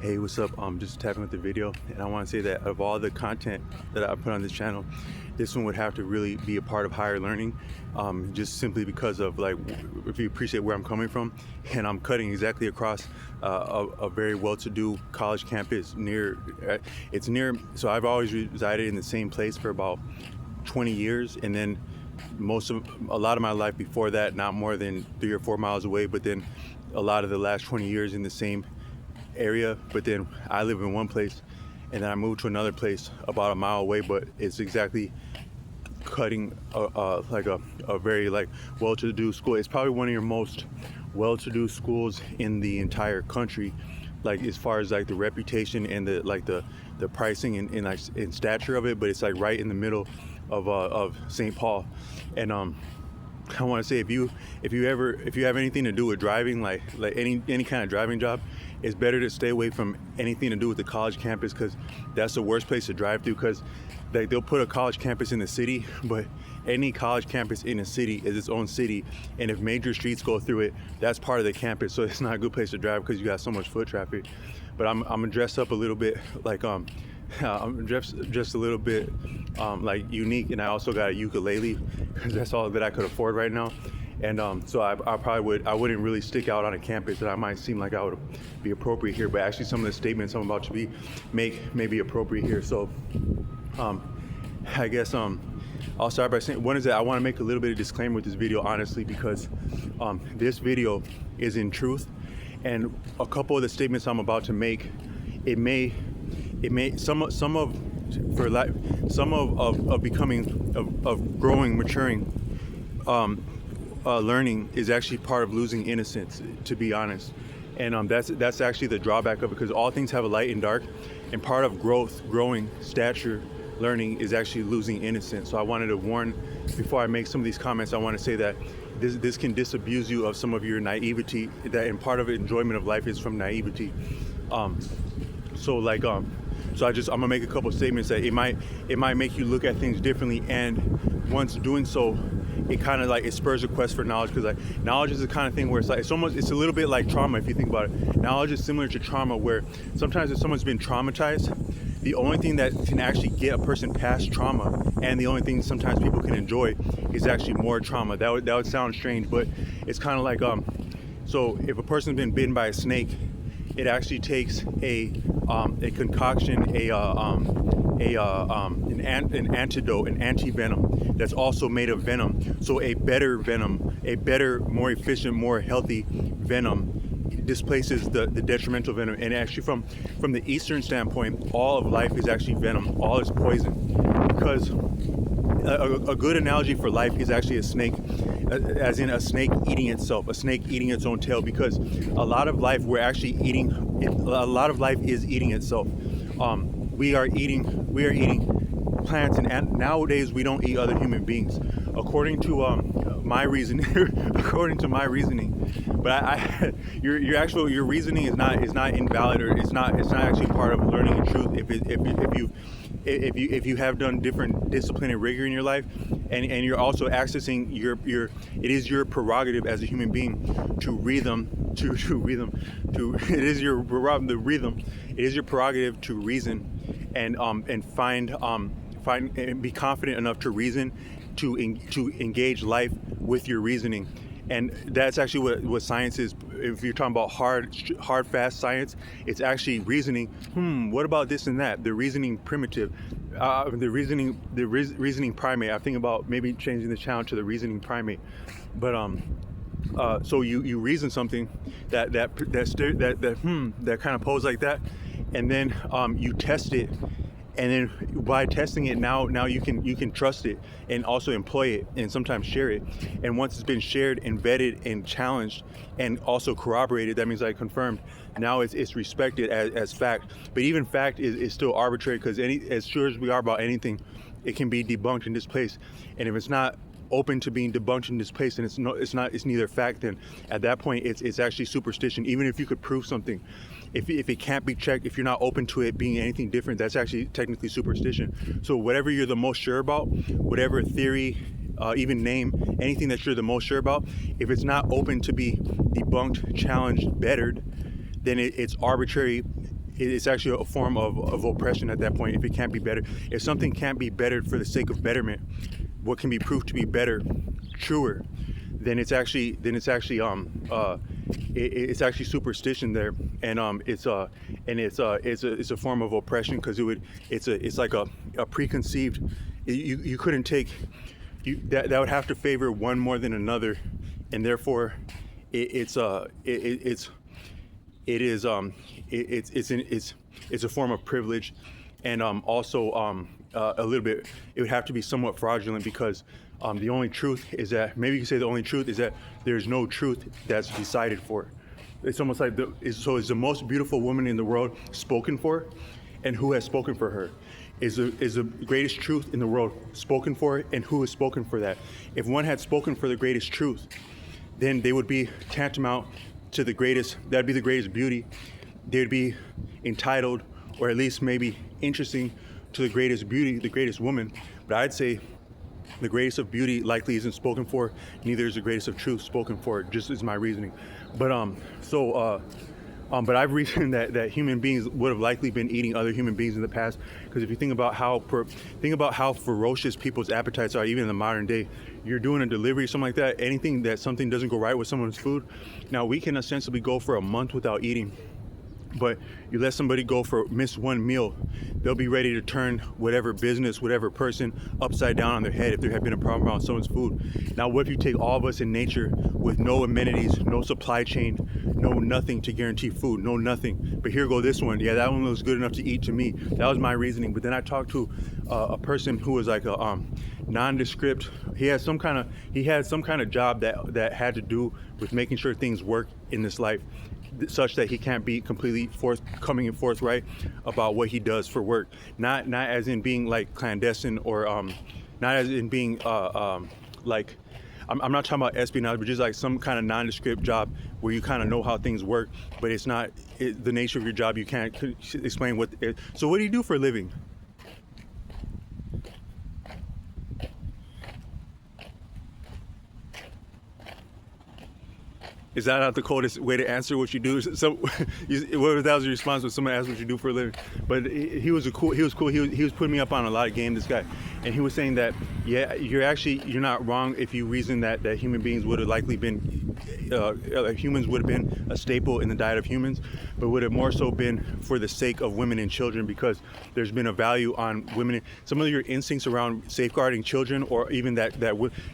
Hey, what's up? Just tapping with the video, and I want to say that of all the content that I put on this channel, this one would have to really be a part of higher learning, just simply because of, like, if you appreciate where I'm coming from, and I'm cutting exactly across a very well-to-do college campus so I've always resided in the same place for about 20 years, and then a lot of my life before that, not more than 3 or 4 miles away, but then a lot of the last 20 years in the same area. But then I live in one place, and then I moved to another place about a mile away, but it's exactly cutting like a very, like, well-to-do school. It's probably one of your most well-to-do schools in the entire country, like as far as like the reputation and the pricing and like in stature of it. But it's like right in the middle of St. Paul. And I want to say, if you have anything to do with driving, like any kind of driving job, it's better to stay away from anything to do with the college campus, because that's the worst place to drive through. Because they'll put a college campus in the city, but any college campus in a city is its own city, and if major streets go through it, that's part of the campus. So it's not a good place to drive because you got so much foot traffic. But I'm gonna dress up a little bit like I'm dressed a little bit like unique, and I also got a ukulele because that's all that I could afford right now. And so I wouldn't really stick out on a campus, and I might seem like I would be appropriate here, but actually some of the statements I'm about to make may be appropriate here. So I guess I'll start by saying, one is that I want to make a little bit of disclaimer with this video, honestly, because this video is in truth, and a couple of the statements I'm about to make, growing, maturing, learning is actually part of losing innocence, to be honest. And that's actually the drawback of it, because all things have a light and dark, and part of growing, stature, learning is actually losing innocence. So I wanted to warn, before I make some of these comments, I want to say that this can disabuse you of some of your naivety, and part of enjoyment of life is from naivety. So I'm gonna make a couple of statements that it might make you look at things differently, and once doing so, it kind of like it spurs a quest for knowledge, because like knowledge is the kind of thing where it's a little bit like trauma. If you think about it, knowledge is similar to trauma, where sometimes if someone's been traumatized, the only thing that can actually get a person past trauma, and the only thing sometimes people can enjoy, is actually more trauma. That would sound strange, but it's kind of like so if a person's been bitten by a snake, it actually takes a concoction, an antidote, an anti-venom that's also made of venom. So a better venom, a better, more efficient, more healthy venom displaces the detrimental venom. And actually from the Eastern standpoint, all of life is actually venom, all is poison. Because a good analogy for life is actually a snake, as in a snake eating itself, a snake eating its own tail, because a lot of life a lot of life is eating itself. We are eating plants, and nowadays we don't eat other human beings, according to my reasoning. According to my reasoning. But your reasoning is not invalid, or it's not actually part of learning the truth. If you have done different discipline and rigor in your life, and you're also accessing it is your prerogative as a human being to it is your prerogative to reason and find and be confident enough to reason, to engage life with your reasoning. And that's actually what science is. If you're talking about hard, fast science, it's actually reasoning. What about this and that? The reasoning primitive, the reasoning primate. I think about maybe changing the channel to the reasoning primate. But so you reason something that kind of pose like that, and then you test it. And then by testing it, now you can trust it and also employ it and sometimes share it. And once it's been shared and vetted and challenged and also corroborated, that means like confirmed, now it's respected as fact. But even fact is still arbitrary, because as sure as we are about anything, it can be debunked and displaced. And if it's not open to being debunked and displaced, and it's neither fact, then at that point it's actually superstition. Even if you could prove something, if it can't be checked, if you're not open to it being anything different, that's actually technically superstition. So whatever you're the most sure about, whatever theory, even name, anything that you're the most sure about, if it's not open to be debunked, challenged, bettered, then it's arbitrary it's actually a form of oppression at that point. If it can't be better, if something can't be bettered for the sake of betterment, what can be proved to be better, truer, then it's actually it's actually superstition there, and it's a form of oppression, because it's like a preconceived. You couldn't take that would have to favor one more than another, and therefore it's a form of privilege, and also a little bit, it would have to be somewhat fraudulent, because the only truth is that, maybe you can say the only truth is that there's no truth that's decided for. It's almost like is the most beautiful woman in the world spoken for, and who has spoken for her? Is the greatest truth in the world spoken for, and who has spoken for that? If one had spoken for the greatest truth, then they would be tantamount to the greatest, that'd be the greatest beauty. They'd be entitled, or at least maybe interesting, to the greatest beauty, the greatest woman. But I'd say the greatest of beauty likely isn't spoken for, neither is the greatest of truth spoken for, just is my reasoning. But but I've reasoned that human beings would have likely been eating other human beings in the past, because if you think about how ferocious people's appetites are, even in the modern day, you're doing a delivery, something like that, anything that something doesn't go right with someone's food. Now we can ostensibly go for a month without eating, but you let somebody go for miss one meal, they'll be ready to turn whatever business, whatever person upside down on their head if there had been a problem around someone's food. Now what if you take all of us in nature with no amenities, no supply chain, no nothing to guarantee food, no nothing, but here go this one, yeah, that one looks good enough to eat to me. That was my reasoning. But then I talked to a person who was like a nondescript. He had some kind of job that had to do with making sure things work in this life, such that he can't be completely forthcoming and forthright about what he does for work. Not as in being like clandestine, or not as in being like, I'm not talking about espionage, but just like some kind of nondescript job where you kind of know how things work, but it's not the nature of your job. You can't explain what. So what do you do for a living? Is that not the coldest way to answer what you do? So, what if that was your response when someone asked what you do for a living? But he was cool. He was putting me up on a lot of game, this guy. And he was saying that, yeah, you're not wrong if you reason that human beings would have likely been, humans would have been a staple in the diet of humans, but would have more so been for the sake of women and children, because there's been a value on women. Some of your instincts around safeguarding children, or even that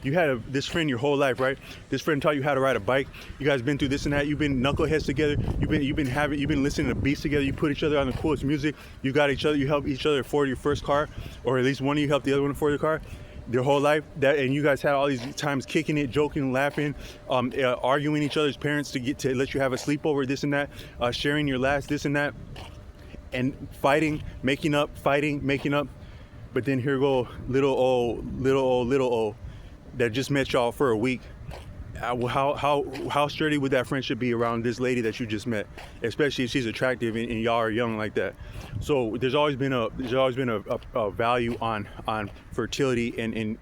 you had this friend your whole life, right? This friend taught you how to ride a bike. You guys been through this and that. You've been knuckleheads together. You've been listening to beats together. You put each other on the coolest music. You got each other. You helped each other afford your first car, or at least one of you helped the other one afford the car. Your whole life, and you guys had all these times kicking it, joking, laughing, arguing each other's parents to let you have a sleepover, this and that, sharing your last, this and that, and fighting, making up. But then here go little old that just met y'all for a week. How sturdy would that friendship be around this lady that you just met, especially if she's attractive and y'all are young like that? So there's always been a value on fertility and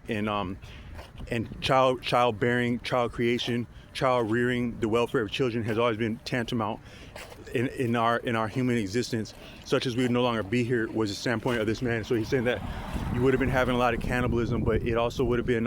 childbearing, child creation, child rearing. The welfare of children has always been tantamount in our human existence, such as we would no longer be here, was the standpoint of this man. So he's saying that you would have been having a lot of cannibalism, but it also would have been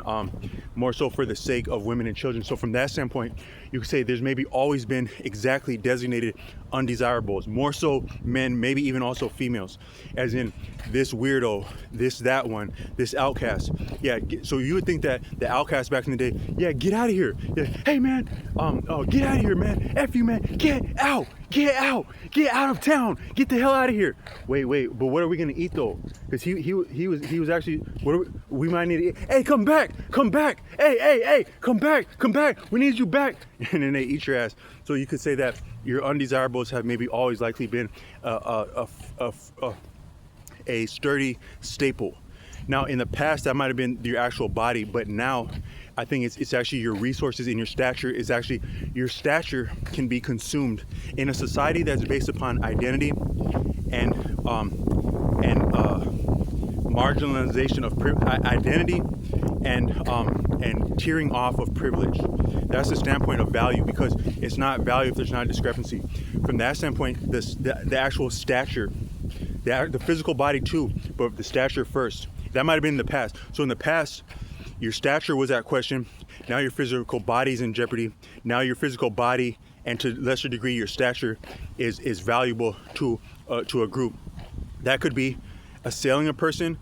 more so for the sake of women and children. So from that standpoint, you could say there's maybe always been exactly designated undesirables, more so men, maybe even also females, as in this weirdo, that one, this outcast. Yeah, so you would think that the outcast back in the day, yeah, get out of here. Yeah, hey man, get out of here, man. F you, man. Get out of town. Get the hell out of here. Wait, but what are we gonna eat though? Because he was actually, we might need to eat. Hey, come back. Hey, come back. We need you back. And then they eat your ass. So you could say that your undesirables have maybe always likely been a sturdy staple. Now, in the past, that might have been your actual body, but now I think it's actually your resources and your stature. Is actually your stature can be consumed in a society that's based upon identity and marginalization of identity and tearing off of privilege. That's the standpoint of value, because it's not value if there's not a discrepancy. From that standpoint, the actual stature, the physical body too, but the stature first. That might have been in the past. So in the past, your stature was at question. Now your physical body's in jeopardy. Now your physical body, and to a lesser degree your stature, is valuable to a group. That could be assailing a person.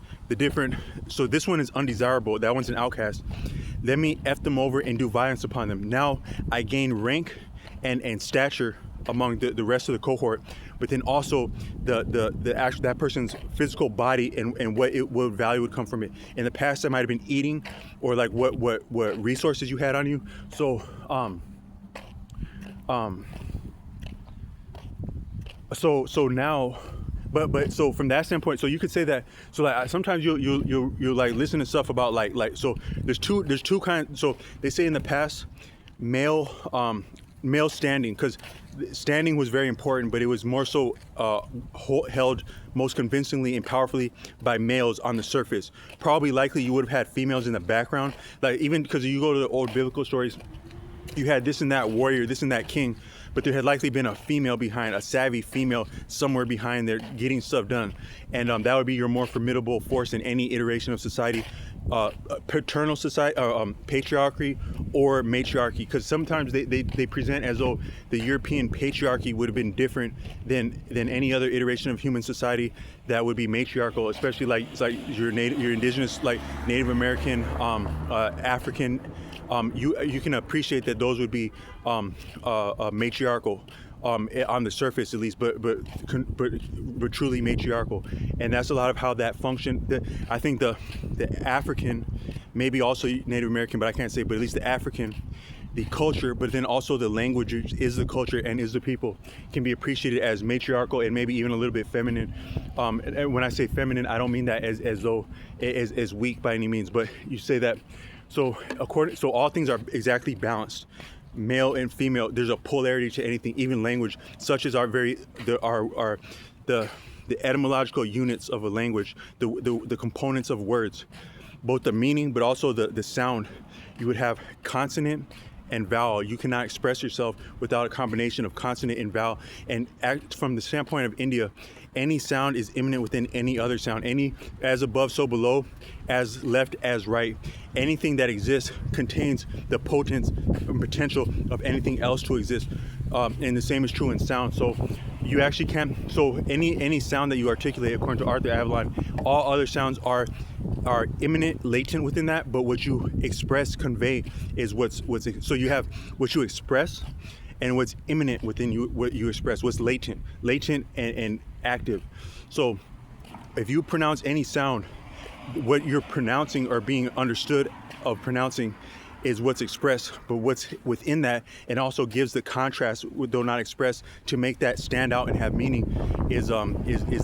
So this one is undesirable. That one's an outcast. Let me F them over and do violence upon them. Now I gain rank and stature among the rest of the cohort, but then also the actual, that person's physical body and what value would come from it. In the past, that might have been eating, or like what resources you had on you. So so now, but so from that standpoint, so you could say that, so like sometimes you like listen to stuff about like so there's two kinds. So they say in the past, male standing, because standing was very important, but it was more so held most convincingly and powerfully by males on the surface. Probably likely you would have had females in the background, like even because you go to the old biblical stories, you had this and that warrior, this and that king, but there had likely been a female behind, a savvy female somewhere behind there getting stuff done. And that would be your more formidable force in any iteration of society. Paternal society, patriarchy or matriarchy, because sometimes they present as though the European patriarchy would have been different than any other iteration of human society that would be matriarchal, especially like your indigenous, like Native American, African. You can appreciate that those would be matriarchal. On the surface at least, but truly matriarchal, and that's a lot of how that functioned. I think the African, maybe also Native American, but I can't say, but at least the African, the culture, but then also the language is the culture and is the people, can be appreciated as matriarchal and maybe even a little bit feminine. And when I say feminine, I don't mean that as though as weak by any means, but you say that. So all things are exactly balanced. Male and female, there's a polarity to anything, even language, such as the etymological units of a language, the components of words, both the meaning but also the sound. You would have consonant and vowel. You cannot express yourself without a combination of consonant and vowel. And from the standpoint of India, any sound is immanent within any other sound. Any as above, so below, as left, as right. Anything that exists contains the potence and potential of anything else to exist. And the same is true in sound. So you actually can't, so any sound that you articulate, according to Arthur Avalon, all other sounds are immanent, latent within that, but what you express, convey, is what's so you have what you express and what's immanent within you, what you express, what's latent and active. So if you pronounce any sound, what you're pronouncing or being understood of pronouncing is what's expressed, but what's within that, and also gives the contrast, though not expressed, to make that stand out and have meaning, is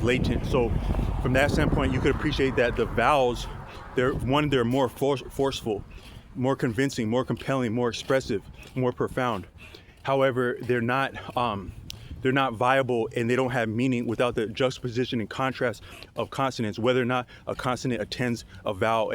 latent. So from that standpoint, you could appreciate that the vowels, they're more forceful, more convincing, more compelling, more expressive, more profound. However, they're not viable, and they don't have meaning without the juxtaposition and contrast of consonants, whether or not a consonant attends a vowel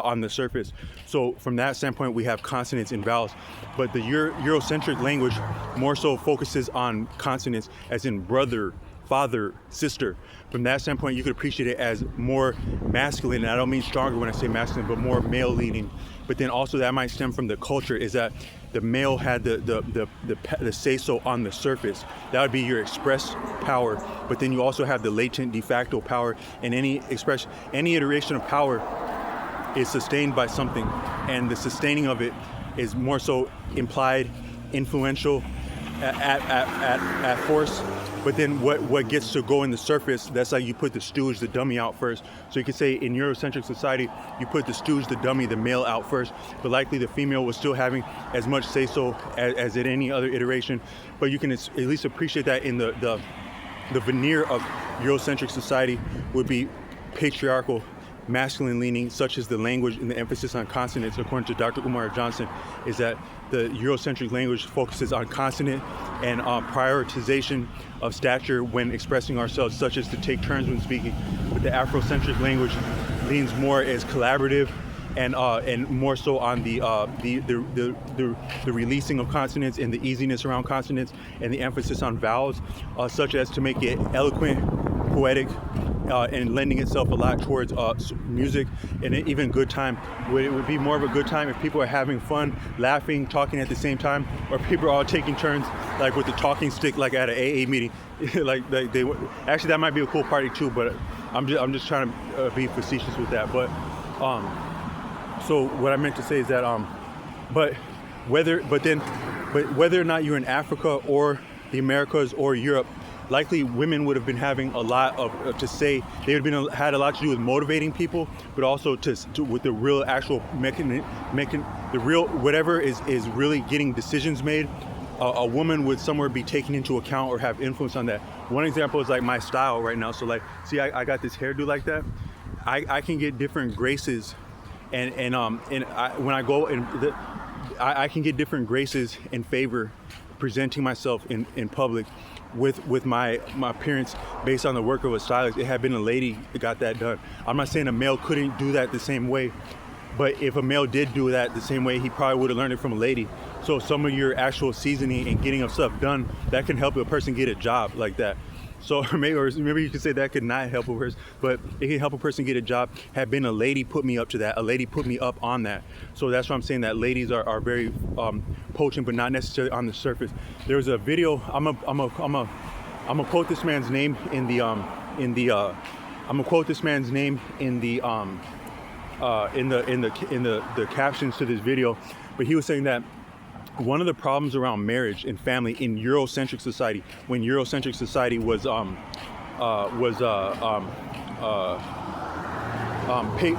on the surface. So from that standpoint, we have consonants and vowels, but the Eurocentric language more so focuses on consonants, as in brother, father, sister. From that standpoint, you could appreciate it as more masculine, and I don't mean stronger when I say masculine, but more male leaning. But then also that might stem from the culture, is that the male had the say-so on the surface. That would be your express power, but then you also have the latent de facto power, and any iteration of power is sustained by something, and the sustaining of it is more so implied, influential, at force. But then what gets to go in the surface, that's like you put the stooge, the dummy, out first. So you could say in Eurocentric society, you put the stooge, the dummy, the male out first, but likely the female was still having as much say-so as in any other iteration. But you can at least appreciate that in the veneer of Eurocentric society would be patriarchal, masculine leaning, such as the language and the emphasis on consonants. According to Dr. Umar Johnson, is that the Eurocentric language focuses on consonant and prioritization of stature when expressing ourselves, such as to take turns when speaking. But the Afrocentric language leans more as collaborative and more so on the releasing of consonants and the easiness around consonants and the emphasis on vowels, such as to make it eloquent, poetic, and lending itself a lot towards music and even good time. It would be more of a good time if people are having fun, laughing, talking at the same time, or people are all taking turns, like with the talking stick, like at an AA meeting. like they actually, that might be a cool party too. But I'm just trying to be facetious with that. But so what I meant to say is that but whether or not you're in Africa or the Americas or Europe, likely women would have been having a lot of to say. They would have had a lot to do with motivating people, but also to with the real actual the real whatever is really getting decisions made. A woman would somewhere be taken into account or have influence on that. One example is like my style right now. So like, see, I got this hairdo like that. I can get different graces, and when I go and I can get different graces and favor presenting myself in public with my appearance based on the work of a stylist. It had been a lady that got that done. I'm not saying a male couldn't do that the same way, but if a male did do that the same way, he probably would have learned it from a lady. So some of your actual seasoning and getting of stuff done, that can help a person get a job like that. So maybe you could say that could not help a person, but it can help a person get a job. Had been a lady put me up to that. A lady put me up on that. So that's why I'm saying that ladies are very potent, but not necessarily on the surface. There's a video. I'm gonna quote this man's name in the captions to this video, but he was saying that one of the problems around marriage and family in Eurocentric society, when Eurocentric society was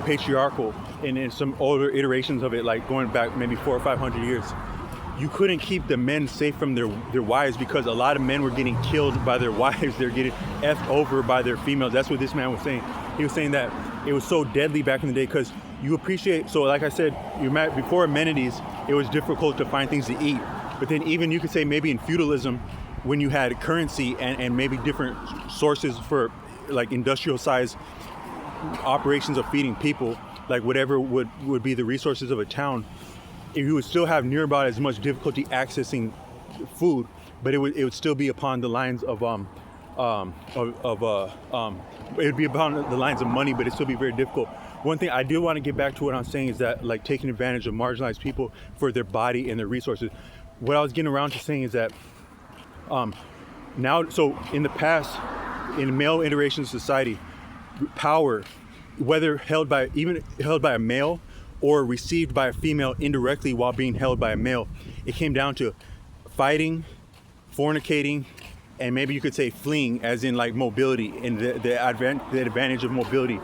patriarchal, and in some older iterations of it, like going back maybe 400 or 500 years, you couldn't keep the men safe from their wives because a lot of men were getting killed by their wives. They're getting effed over by their females. That's what this man was saying. He was saying that it was so deadly back in the day because you appreciate, so like I said, before amenities, it was difficult to find things to eat. But then even you could say maybe in feudalism, when you had currency and maybe different sources for like industrial size operations of feeding people, like whatever would be the resources of a town, you would still have near about as much difficulty accessing food, but it would still be upon the lines of it would be upon the lines of money, but it'd still be very difficult. One thing I do want to get back to what I'm saying is that like taking advantage of marginalized people for their body and their resources. What I was getting around to saying is that now, so in the past, in male iteration society, power, whether held by a male or received by a female indirectly while being held by a male, it came down to fighting, fornicating, and maybe you could say fleeing, as in like mobility and the advantage of mobility.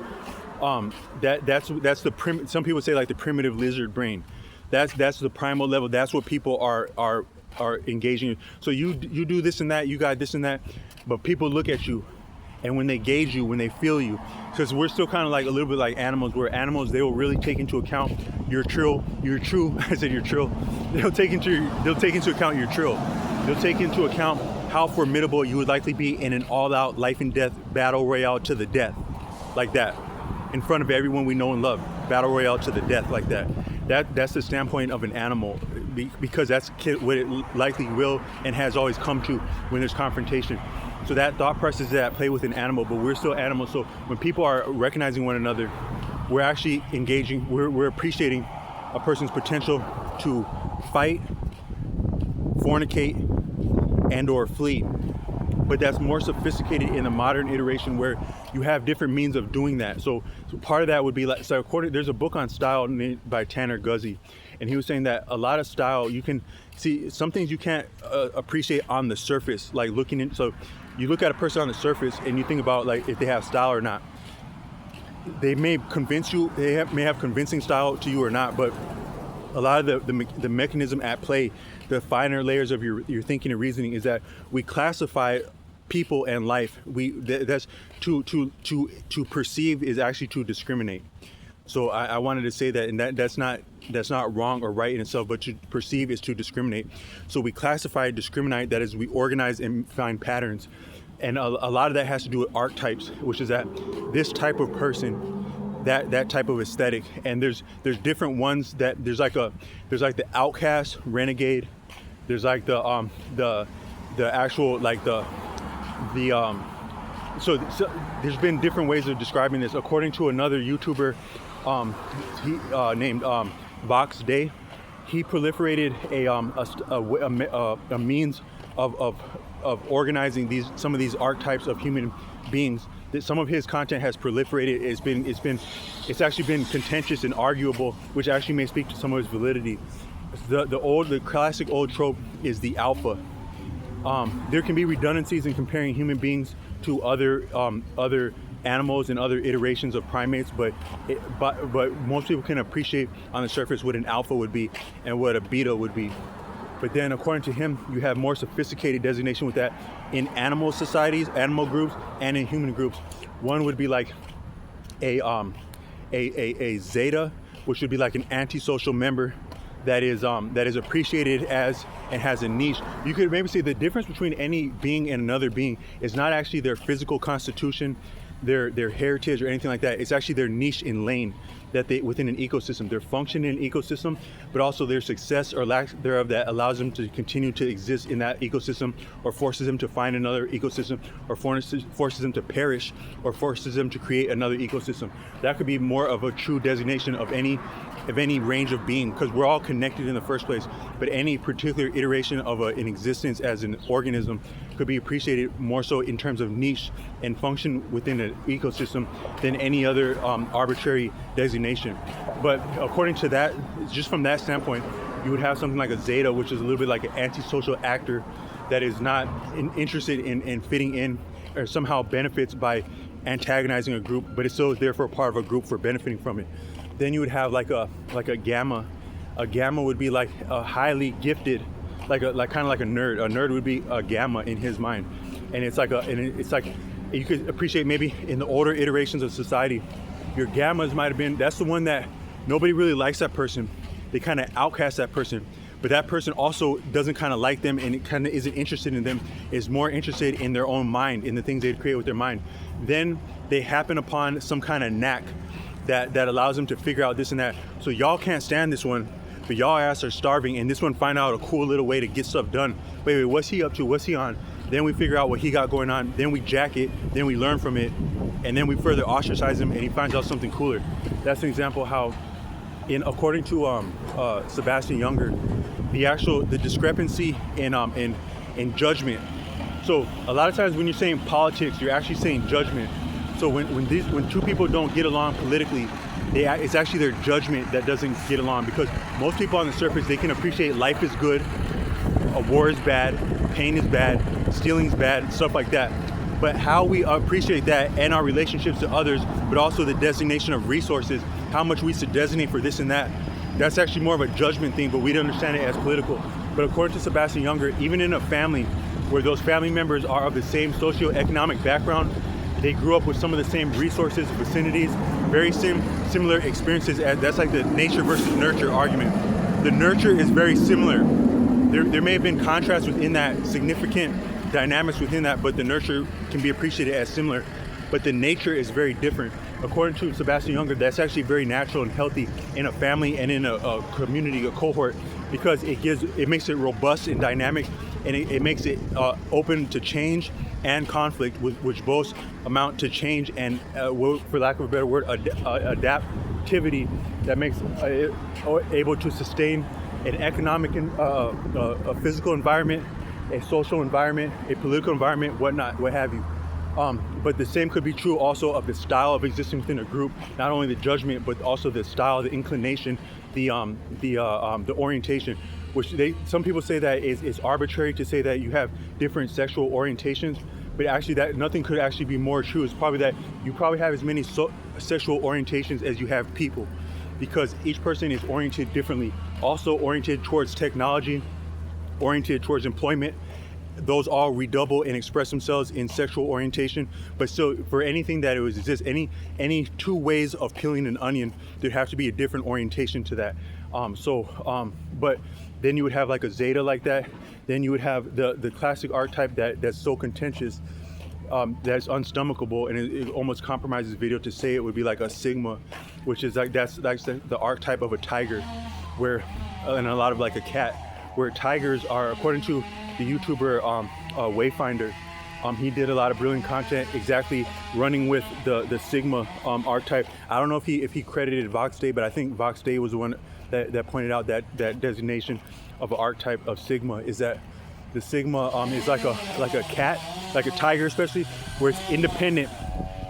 That's the some people say like the primitive lizard brain. That's the primal level. That's what people are engaging in. So you do this and that, you got this and that, but people look at you, and when they gauge you, when they feel you, because we're still kind of like a little bit like animals, where animals, they will really take into account your true I said your trill. They'll take into account your trill. They'll take into account how formidable you would likely be in an all-out life and death battle royale to the death, like that, in front of everyone we know and love, battle royale to the death, like that. That's the standpoint of an animal, because that's what it likely will and has always come to when there's confrontation. So that thought process is at play with an animal, but we're still animals. So when people are recognizing one another, we're actually engaging, we're appreciating a person's potential to fight, fornicate, and or flee. But that's more sophisticated in the modern iteration where you have different means of doing that. So part of that would be like, so there's a book on style by Tanner Guzzi, and he was saying that a lot of style, you can see some things you can't appreciate on the surface, like looking in. So you look at a person on the surface and you think about like if they have style or not. They may convince you, may have convincing style to you or not, but a lot of the mechanism at play, the finer layers of your thinking and reasoning, is that we classify people and life. That's to perceive is actually to discriminate. So I wanted to say that, and that's not wrong or right in itself, but to perceive is to discriminate. So we classify, discriminate, that is, we organize and find patterns. And a lot of that has to do with archetypes, which is that this type of person that type of aesthetic. And there's different ones that there's like the outcast, renegade. There's like the actual like the so there's been different ways of describing this. According to another YouTuber, he named Videi, he proliferated a means of organizing some of these archetypes of human beings. That some of his content has proliferated. It's actually been contentious and arguable, which actually may speak to some of his validity. The classic old trope is the alpha. There can be redundancies in comparing human beings to other animals and other iterations of primates, but most people can appreciate on the surface what an alpha would be and what a beta would be. But then, according to him, you have more sophisticated designation with that in animal societies, animal groups, and in human groups. One would be like a zeta, which would be like an antisocial member that is appreciated as and has a niche. You could maybe say the difference between any being and another being is not actually their physical constitution, their heritage, or anything like that. It's actually their niche in lane that they within an ecosystem, their function in an ecosystem, but also their success or lack thereof that allows them to continue to exist in that ecosystem, or forces them to find another ecosystem, or forces them to perish, or forces them to create another ecosystem. That could be more of a true designation of any range of being, because we're all connected in the first place. But any particular iteration of an existence as an organism could be appreciated more so in terms of niche and function within an ecosystem than any other arbitrary designation. But according to that, just from that standpoint, you would have something like a zeta, which is a little bit like an antisocial actor that is not interested in fitting in or somehow benefits by antagonizing a group, but is still therefore part of a group for benefiting from it. Then you would have like a gamma. A gamma would be like a highly gifted, like kind of like a nerd. A nerd would be a gamma in his mind, and it's like you could appreciate maybe in the older iterations of society, your gammas might have been, that's the one that nobody really likes that person. They kind of outcast that person, but that person also doesn't kind of like them and it kind of isn't interested in them, is more interested in their own mind, in the things they create with their mind. Then they happen upon some kind of knack that allows them to figure out this and that. So y'all can't stand this one, but y'all ass are starving, and this one find out a cool little way to get stuff done. Wait, what's he up to? What's he on? Then we figure out what he got going on. Then we jack it. Then we learn from it, and then we further ostracize him, and he finds out something cooler. That's an example how, according to Sebastian Junger, the discrepancy in judgment. So a lot of times when you're saying politics, you're actually saying judgment. So when two people don't get along politically, it's actually their judgment that doesn't get along, because most people on the surface, they can appreciate life is good, a war is bad, pain is bad, stealing is bad, stuff like that. But how we appreciate that and our relationships to others, but also the designation of resources, how much we should designate for this and that, that's actually more of a judgment thing, but we don't understand it as political. But according to Sebastian Junger, even in a family where those family members are of the same socioeconomic background, they grew up with some of the same resources, vicinities, very similar experiences. That's like the nature versus nurture argument. The nurture is very similar. There may have been contrasts within that, significant dynamics within that, but the nurture can be appreciated as similar. But the nature is very different. According to Sebastian Junger, that's actually very natural and healthy in a family and in a community, a cohort, because it makes it robust and dynamic, and it makes it open to change and conflict, which both amount to change and, for lack of a better word, adaptivity that makes it able to sustain an economic, a physical environment, a social environment, a political environment, whatnot, what have you. But the same could be true also of the style of existing within a group, not only the judgment, but also the style, the inclination, the orientation, which some people say that is arbitrary to say that you have different sexual orientations, but actually that nothing could actually be more true. It's probably that you probably have as many sexual orientations as you have people, because each person is oriented differently, also oriented towards technology, oriented towards employment. Those all redouble and express themselves in sexual orientation. But still, for anything that exists, any two ways of peeling an onion, there'd have to be a different orientation to that. But then you would have like a zeta like that. Then you would have the classic archetype that's so contentious. that's unstomachable, and it almost compromises video to say it would be like a sigma, which is like that's the archetype of a tiger, where and a lot of like a cat, where tigers are, according to the YouTuber Wayfinder. He did a lot of brilliant content exactly running with the sigma archetype. I don't know if he credited Videi, but I think Videi was the one that pointed out that designation of an archetype of sigma, is that the sigma is like a cat, like a tiger especially, where it's independent.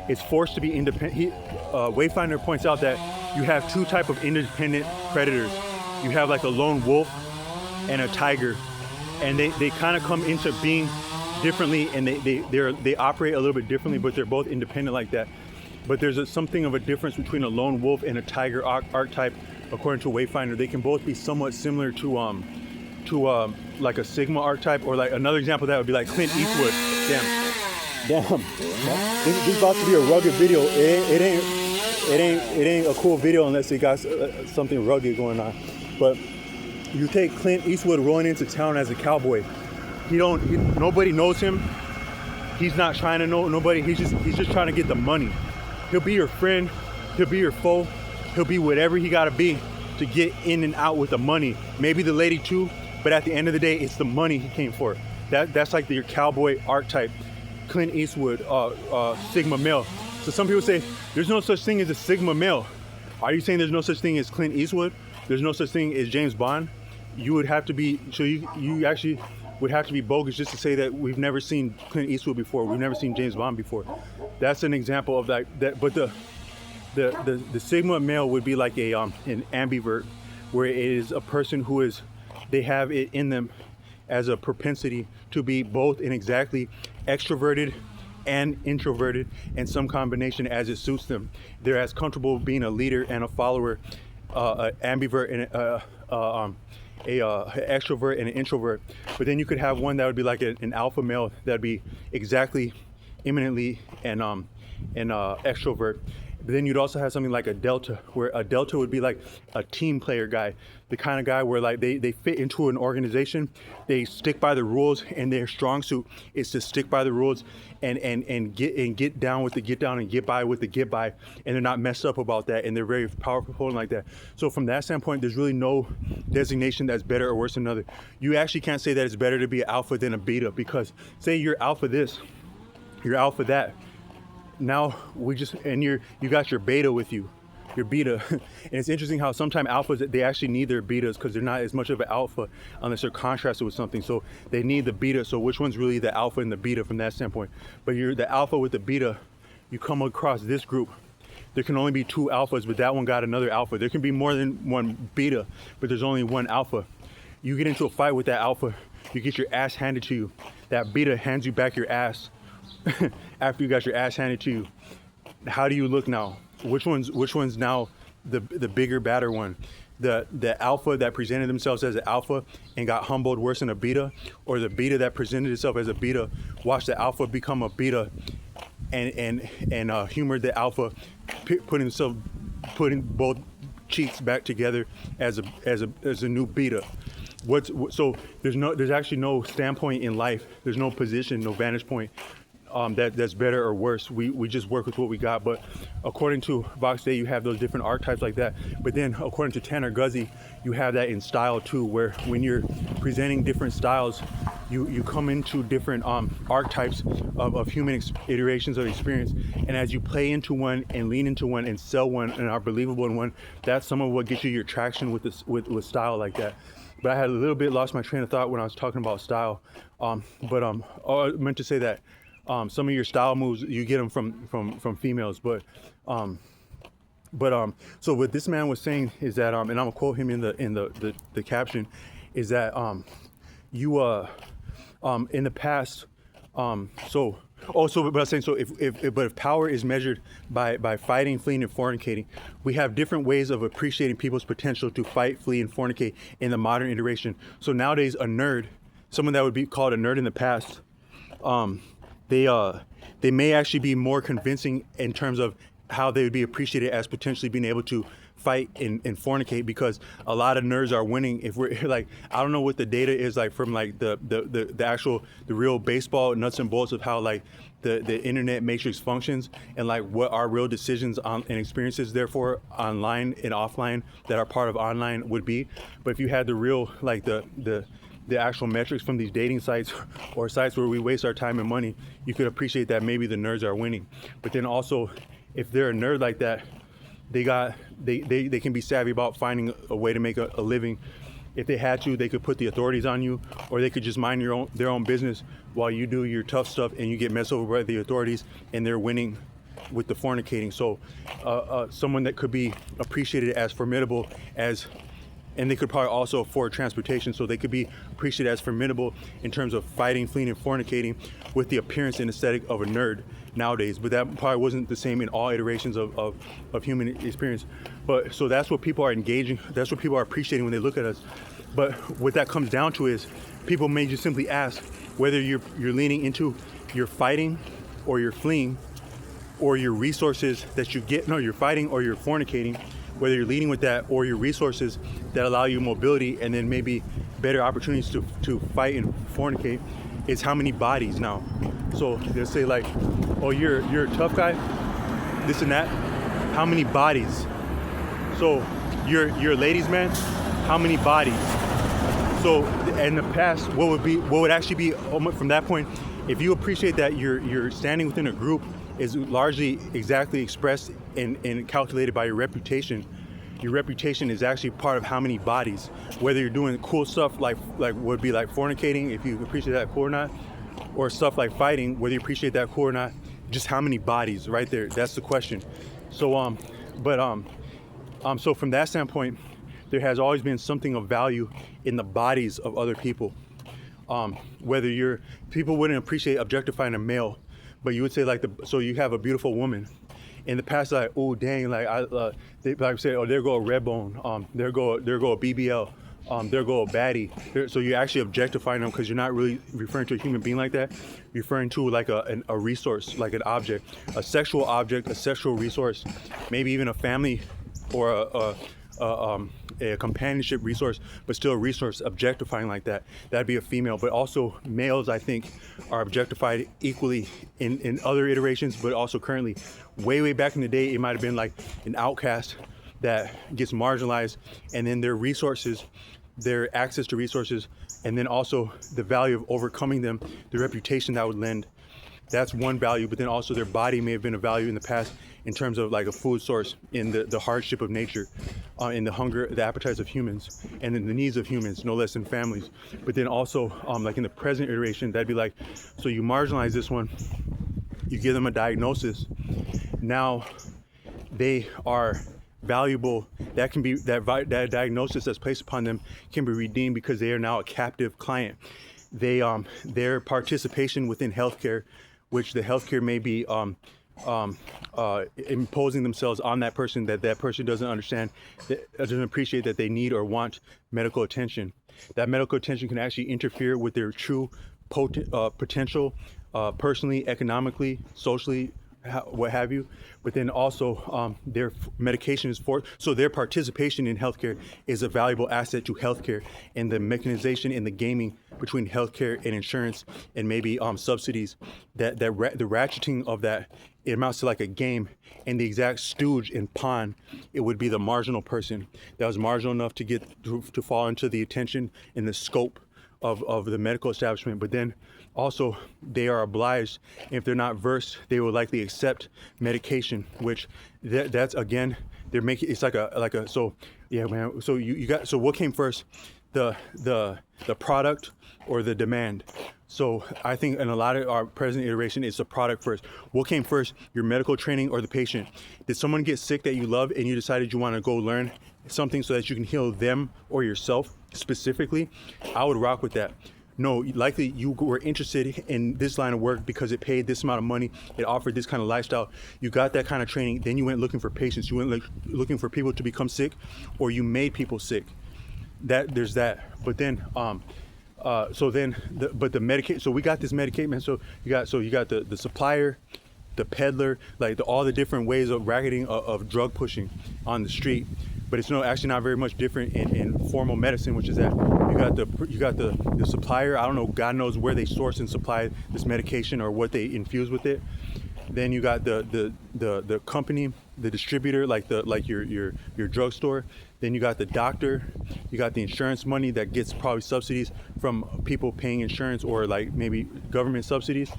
It's forced to be independent. Wayfinder points out that you have two type of independent predators. You have like a lone wolf and a tiger, and they kind of come into being differently, and they operate a little bit differently, but they're both independent like that. But there's something of a difference between a lone wolf and a tiger archetype, according to Wayfinder. They can both be somewhat similar to like a sigma archetype, or like another example of that would be like Clint Eastwood. Damn. This is about to be a rugged video. It ain't a cool video unless it got something rugged going on. But you take Clint Eastwood rolling into town as a cowboy. Nobody knows him. He's not trying to know nobody. He's just trying to get the money. He'll be your friend. He'll be your foe. He'll be whatever he gotta be to get in and out with the money. Maybe the lady too, but at the end of the day, it's the money he came for. That's like your cowboy archetype. Clint Eastwood, sigma male. So some people say there's no such thing as a sigma male. Are you saying there's no such thing as Clint Eastwood? There's no such thing as James Bond? You would have to be, so you actually would have to be bogus just to say that we've never seen Clint Eastwood before, we've never seen James Bond before. That's an example of that. But the sigma male would be like an ambivert, where it is a person who they have it in them as a propensity to be both and exactly extroverted and introverted, and some combination as it suits them. They're as comfortable being a leader and a follower, an ambivert and extrovert and an introvert. But then you could have one that would be like an alpha male that'd be exactly imminently and extrovert. But then you'd also have something like a delta, where a delta would be like a team player guy, the kind of guy where like they fit into an organization, they stick by the rules, and their strong suit is to stick by the rules and get down with the get down and get by with the get by, and they're not messed up about that, and they're very powerful and like that. So from that standpoint, there's really no designation that's better or worse than another. You actually can't say that it's better to be an alpha than a beta, because say you're alpha this, you're alpha that. Now you got your beta with you, your beta. And it's interesting how sometimes alphas, they actually need their betas because they're not as much of an alpha unless they're contrasted with something. So they need the beta. So which one's really the alpha and the beta from that standpoint? But you're the alpha with the beta, you come across this group. There can only be two alphas, but that one got another alpha. There can be more than one beta, but there's only one alpha. You get into a fight with that alpha, you get your ass handed to you. That beta hands you back your ass. After you got your ass handed to you. How do you look now? Which one's now the bigger, badder one? The alpha that presented themselves as an alpha and got humbled worse than a beta, or the beta that presented itself as a beta, watched the alpha become a beta and humored the alpha, putting both cheeks back together as a new beta. So there's actually no standpoint in life. There's no position, no vantage point that's better or worse. We just work with what we got. But according to Videi, you have those different archetypes like that. But then according to Tanner Guzzi, you have that in style too, where when you're presenting different styles, you come into different archetypes of human iterations of experience. And as you play into one and lean into one and sell one and are believable in one, that's some of what gets you your traction with style like that. But I had a little bit lost my train of thought when I was talking about style. I meant to say that some of your style moves, you get them from females. But so what this man was saying is that, and I'm gonna quote him in the caption, is that in the past, but I was saying, so if power is measured by fighting, fleeing, and fornicating, we have different ways of appreciating people's potential to fight, flee, and fornicate in the modern iteration. So nowadays, a nerd, someone that would be called a nerd in the past, they may actually be more convincing in terms of how they would be appreciated as potentially being able to fight and fornicate, because a lot of nerds are winning. If we're like, I don't know what the data is like from like the real baseball nuts and bolts of how like the internet matrix functions, and like what our real decisions on and experiences therefore online and offline that are part of online would be. But if you had the real like the actual metrics from these dating sites or sites where we waste our time and money, you could appreciate that maybe the nerds are winning. But then also, if they're a nerd like that, they can be savvy about finding a way to make a living. If they had to, they could put the authorities on you, or they could just mind their own business while you do your tough stuff and you get messed over by the authorities, and they're winning with the fornicating. So someone that could be appreciated as formidable as, and they could probably also afford transportation, so they could be appreciated as formidable in terms of fighting, fleeing, and fornicating with the appearance and aesthetic of a nerd nowadays. But that probably wasn't the same in all iterations of human experience. But so that's what people are engaging, that's what people are appreciating when they look at us. But what that comes down to is people may just simply ask whether you're leaning into your fighting or you're fleeing, or your resources that you get, no, you're fighting or you're fornicating, whether you're leading with that or your resources that allow you mobility and then maybe better opportunities to fight and fornicate, is how many bodies now. So they'll say like, oh, you're a tough guy, this and that, how many bodies? So you're a ladies' man, how many bodies? So in the past, what would actually be from that point, if you appreciate that you're standing within a group, is largely exactly expressed and calculated by your reputation. Your reputation is actually part of how many bodies, whether you're doing cool stuff like would be like fornicating, if you appreciate that cool or not, or stuff like fighting, whether you appreciate that cool or not, just how many bodies right there, that's the question. So so from that standpoint, there has always been something of value in the bodies of other people. Whether people wouldn't appreciate objectifying a male, but you would say like so you have a beautiful woman. In the past, like, oh dang, like they like say, oh, there go a red bone, there go a BBL, there go a baddie. So you're actually objectifying them because you're not really referring to a human being like that. You're referring to like a resource, like an object, a sexual object, a sexual resource, maybe even a family or a companionship resource, but still a resource, objectifying like that. That'd be a female. But also males, I think, are objectified equally in other iterations, but also currently. Way back in the day, it might have been like an outcast that gets marginalized, and then their resources, their access to resources, and then also the value of overcoming them, the reputation that would lend. That's one value, but then also their body may have been a value in the past in terms of like a food source, in the hardship of nature, in the hunger, the appetites of humans, and in the needs of humans, no less than families. But then also like in the present iteration, that'd be like, so you marginalize this one, you give them a diagnosis, now they are valuable. That can be that diagnosis that's placed upon them can be redeemed because they are now a captive client. They their participation within healthcare, which the healthcare may be imposing themselves on that person, that person doesn't understand, doesn't appreciate that they need or want medical attention. That medical attention can actually interfere with their true potential, personally, economically, socially, what have you. But then also their medication is so their participation in healthcare is a valuable asset to healthcare, and the mechanization and the gaming between healthcare and insurance and maybe subsidies, the ratcheting of that, it amounts to like a game, and the exact stooge and pawn, it would be the marginal person that was marginal enough to get to fall into the attention and the scope of the medical establishment. But then also they are obliged, if they're not versed, they will likely accept medication, which that's again, they're making, it's like a so yeah, man. So you got, so what came first, the product or the demand? So I think in a lot of our present iteration, it's the product first. What came first, your medical training or the patient? Did someone get sick that you love and you decided you want to go learn something so that you can heal them or yourself specifically? I would rock with that. No, likely you were interested in this line of work because it paid this amount of money, it offered this kind of lifestyle. You got that kind of training, then you went looking for patients, you went looking for people to become sick, or you made people sick. There's that. But then the medication, so we got this medication, man. So you got the supplier, the peddler, like all the different ways of racketing of drug pushing on the street. but it's actually not very much different in formal medicine, which is that you got the supplier. I don't know, God knows where they source and supply this medication or what they infuse with it. Then you got the company, the distributor, like your drugstore. Then you got the doctor. You got the insurance money that gets probably subsidies from people paying insurance or like maybe government subsidies.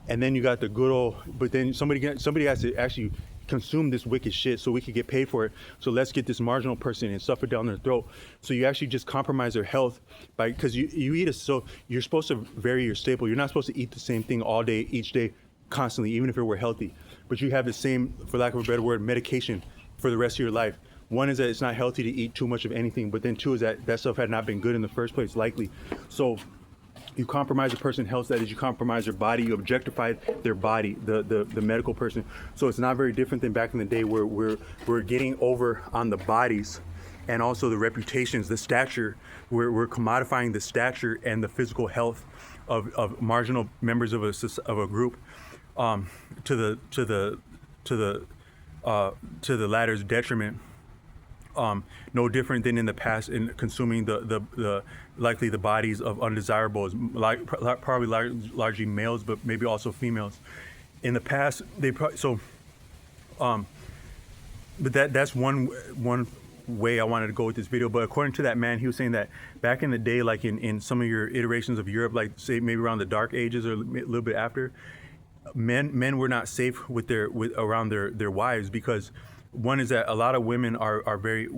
And then you got the good old, but then somebody has to actually consume this wicked shit so we could get paid for it. So let's get this marginal person and stuff it down their throat. So you actually just compromise their health because you eat so you're supposed to vary your staple. You're not supposed to eat the same thing all day, each day, constantly, even if it were healthy. But you have the same, for lack of a better word, medication for the rest of your life. One is that it's not healthy to eat too much of anything, but then two is that stuff had not been good in the first place, likely. So you compromise a person's health, that is, you compromise their body, you objectify their body, the medical person. So it's not very different than back in the day where we're getting over on the bodies and also the reputations, the stature. We're commodifying the stature and the physical health of marginal members of a group to the latter's detriment. No different than in the past in consuming the likely the bodies of undesirables, probably largely males, but maybe also females. In the past, they probably but that's one way I wanted to go with this video. But according to that man, he was saying that back in the day, like in some of your iterations of Europe, like say maybe around the Dark Ages or a little bit after, men were not safe around their wives because one is that a lot of women are very,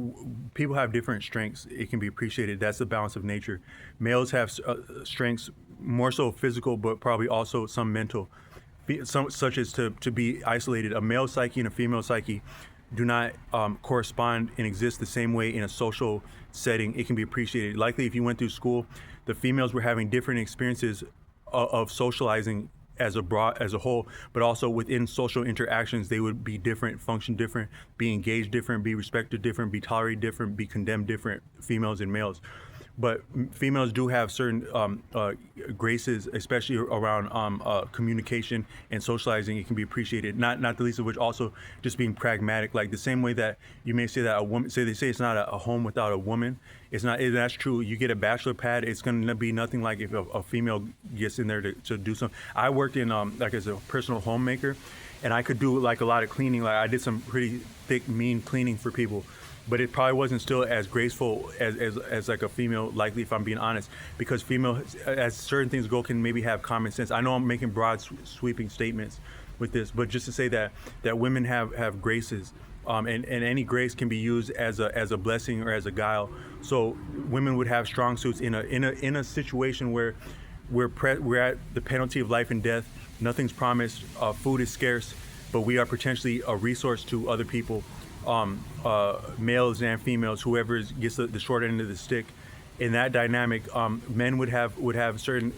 people have different strengths. It can be appreciated. That's the balance of nature. Males have strengths, more so physical, but probably also some mental, such as to be isolated. A male psyche and a female psyche do not correspond and exist the same way in a social setting. It can be appreciated. Likely if you went through school, the females were having different experiences of socializing as a whole, but also within social interactions, they would be different, function different, be engaged different, be respected different, be tolerated different, be condemned different, females and males. But females do have certain graces, especially around communication and socializing. It can be appreciated, not the least of which also just being pragmatic. Like the same way that you may say that a woman, they say it's not a home without a woman. It's not. That's true. You get a bachelor pad, it's going to be nothing like if a female gets in there to do something. I worked in like as a personal homemaker, and I could do like a lot of cleaning. Like I did some pretty thick, mean cleaning for people. But it probably wasn't still as graceful as like a female, likely, if I'm being honest, because female, as certain things go, can maybe have common sense. I know I'm making broad sweeping statements with this, but just to say that women have graces, and any grace can be used as a blessing or as a guile. So women would have strong suits in a situation where we're at the penalty of life and death. Nothing's promised. Food is scarce, but we are potentially a resource to other people. Males and females, whoever gets the short end of the stick. In that dynamic, men would have certain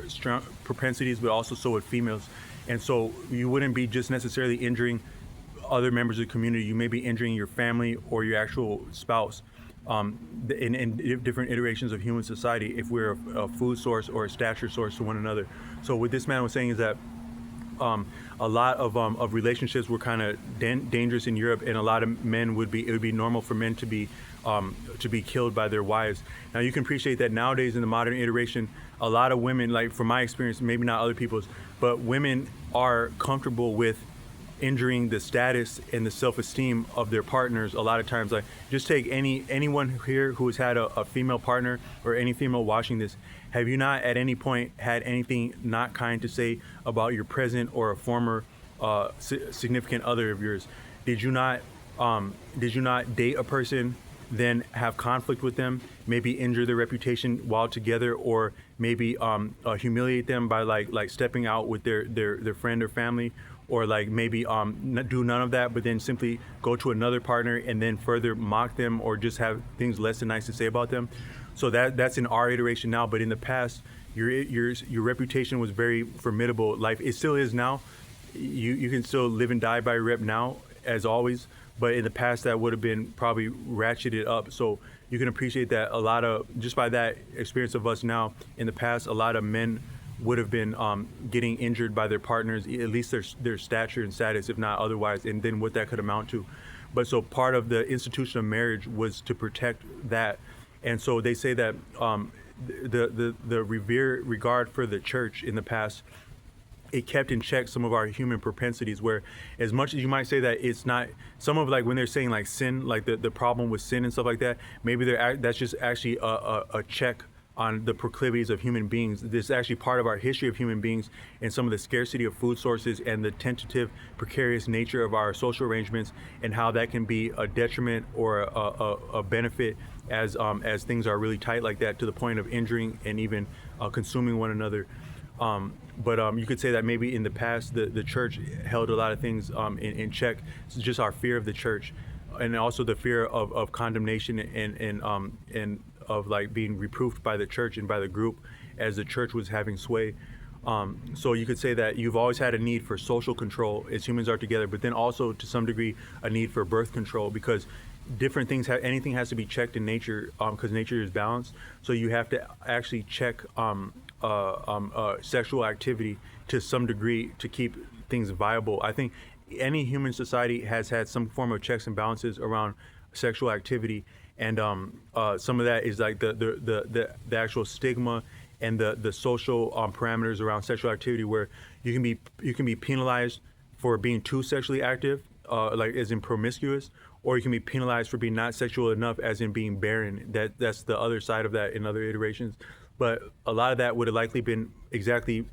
strong propensities, but also so would females. And so you wouldn't be just necessarily injuring other members of the community. You may be injuring your family or your actual spouse in different iterations of human society if we're a food source or a stature source to one another. So what this man was saying is that a lot of relationships were kind of dangerous in Europe, and a lot of men it would be normal for men to be killed by their wives. Now you can appreciate that nowadays in the modern iteration, a lot of women, like from my experience, maybe not other people's, but women are comfortable with injuring the status and the self-esteem of their partners a lot of times. Like just take anyone here who has had a female partner or any female watching this. Have you not at any point had anything not kind to say about your present or a former significant other of yours? Did you not date a person, then have conflict with them, maybe injure their reputation while together, or maybe humiliate them by like stepping out with their friend or family, or like maybe do none of that, but then simply go to another partner and then further mock them or just have things less than nice to say about them? So that's in our iteration now, but in the past, your reputation was very formidable. Life, it still is now. You can still live and die by your rep now, as always, but in the past that would have been probably ratcheted up. So you can appreciate that a lot of, just by that experience of us now, in the past, a lot of men would have been getting injured by their partners, at least their stature and status, if not otherwise, and then what that could amount to. But so part of the institution of marriage was to protect that. And so they say that the regard for the church in the past, it kept in check some of our human propensities, where as much as you might say that it's not, some of like when they're saying like sin, like the problem with sin and stuff like that, maybe that's just actually a check on the proclivities of human beings. This is actually part of our history of human beings and some of the scarcity of food sources and the tentative, precarious nature of our social arrangements, and how that can be a detriment or a benefit as things are really tight like that, to the point of injuring and even consuming one another. But you could say that maybe in the past the church held a lot of things in check. It's just our fear of the church, and also the fear of condemnation and of like being reproved by the church and by the group as the church was having sway. So you could say that you've always had a need for social control as humans are together, but then also to some degree a need for birth control, because different things anything has to be checked in nature, because nature is balanced. So you have to actually check sexual activity to some degree to keep things viable. I think any human society has had some form of checks and balances around sexual activity, and some of that is like the actual stigma and the social parameters around sexual activity, where you can be penalized for being too sexually active, like as in promiscuous, or you can be penalized for being not sexual enough, as in being barren. That's the other side of that in other iterations. But a lot of that would have likely been exactly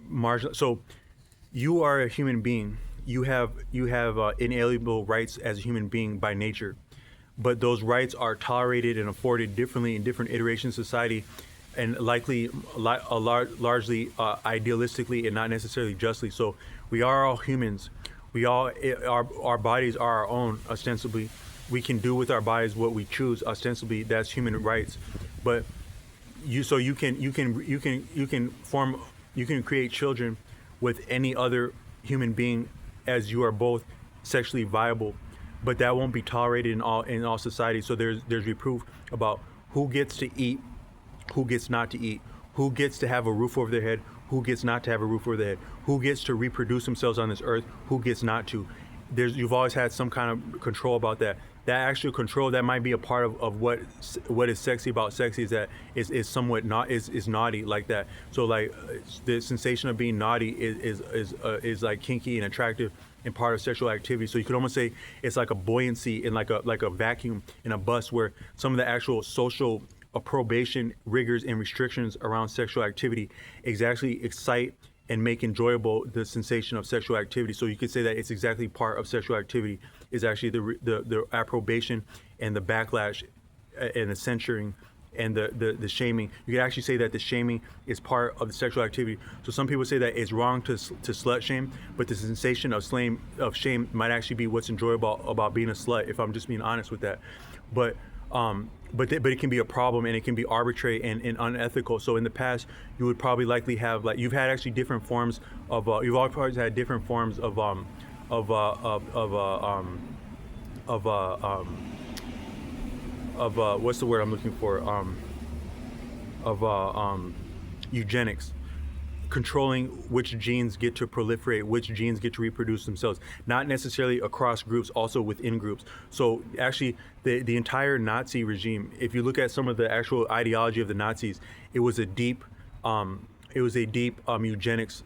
marginal. So you are a human being. You have inalienable rights as a human being by nature, but those rights are tolerated and afforded differently in different iterations of society, and likely largely idealistically and not necessarily justly. So we are all humans. Our bodies are our own ostensibly. We can do with our bodies what we choose ostensibly. That's human rights. But you can create children with any other human being, as you are both sexually viable, but that won't be tolerated in all society. So there's reproof about who gets to eat, who gets not to eat, who gets to have a roof over their head, who gets not to have a roof over their head, who gets to reproduce themselves on this earth, who gets not to. You've always had some kind of control about that. That actual control, that might be a part of what is sexy about sex, is that is somewhat is naughty like that. So like the sensation of being naughty is like kinky and attractive and part of sexual activity. So you could almost say it's like a buoyancy in like a vacuum in a bus, where some of the actual social approbation rigors and restrictions around sexual activity exactly excite and make enjoyable the sensation of sexual activity. So you could say that it's exactly part of sexual activity is actually the approbation and the backlash and the censoring and the shaming. You could actually say that the shaming is part of the sexual activity. So some people say that it's wrong to slut shame, but the sensation of shame might actually be what's enjoyable about being a slut, if I'm just being honest with that. But it can be a problem, and it can be arbitrary and unethical. So in the past, you would probably likely have, like, you've had actually different forms of you've always had different forms of what's the word I'm looking for, eugenics, controlling which genes get to proliferate, which genes get to reproduce themselves, not necessarily across groups, also within groups. So actually the entire Nazi regime, if you look at some of the actual ideology of the Nazis, it was a deep eugenics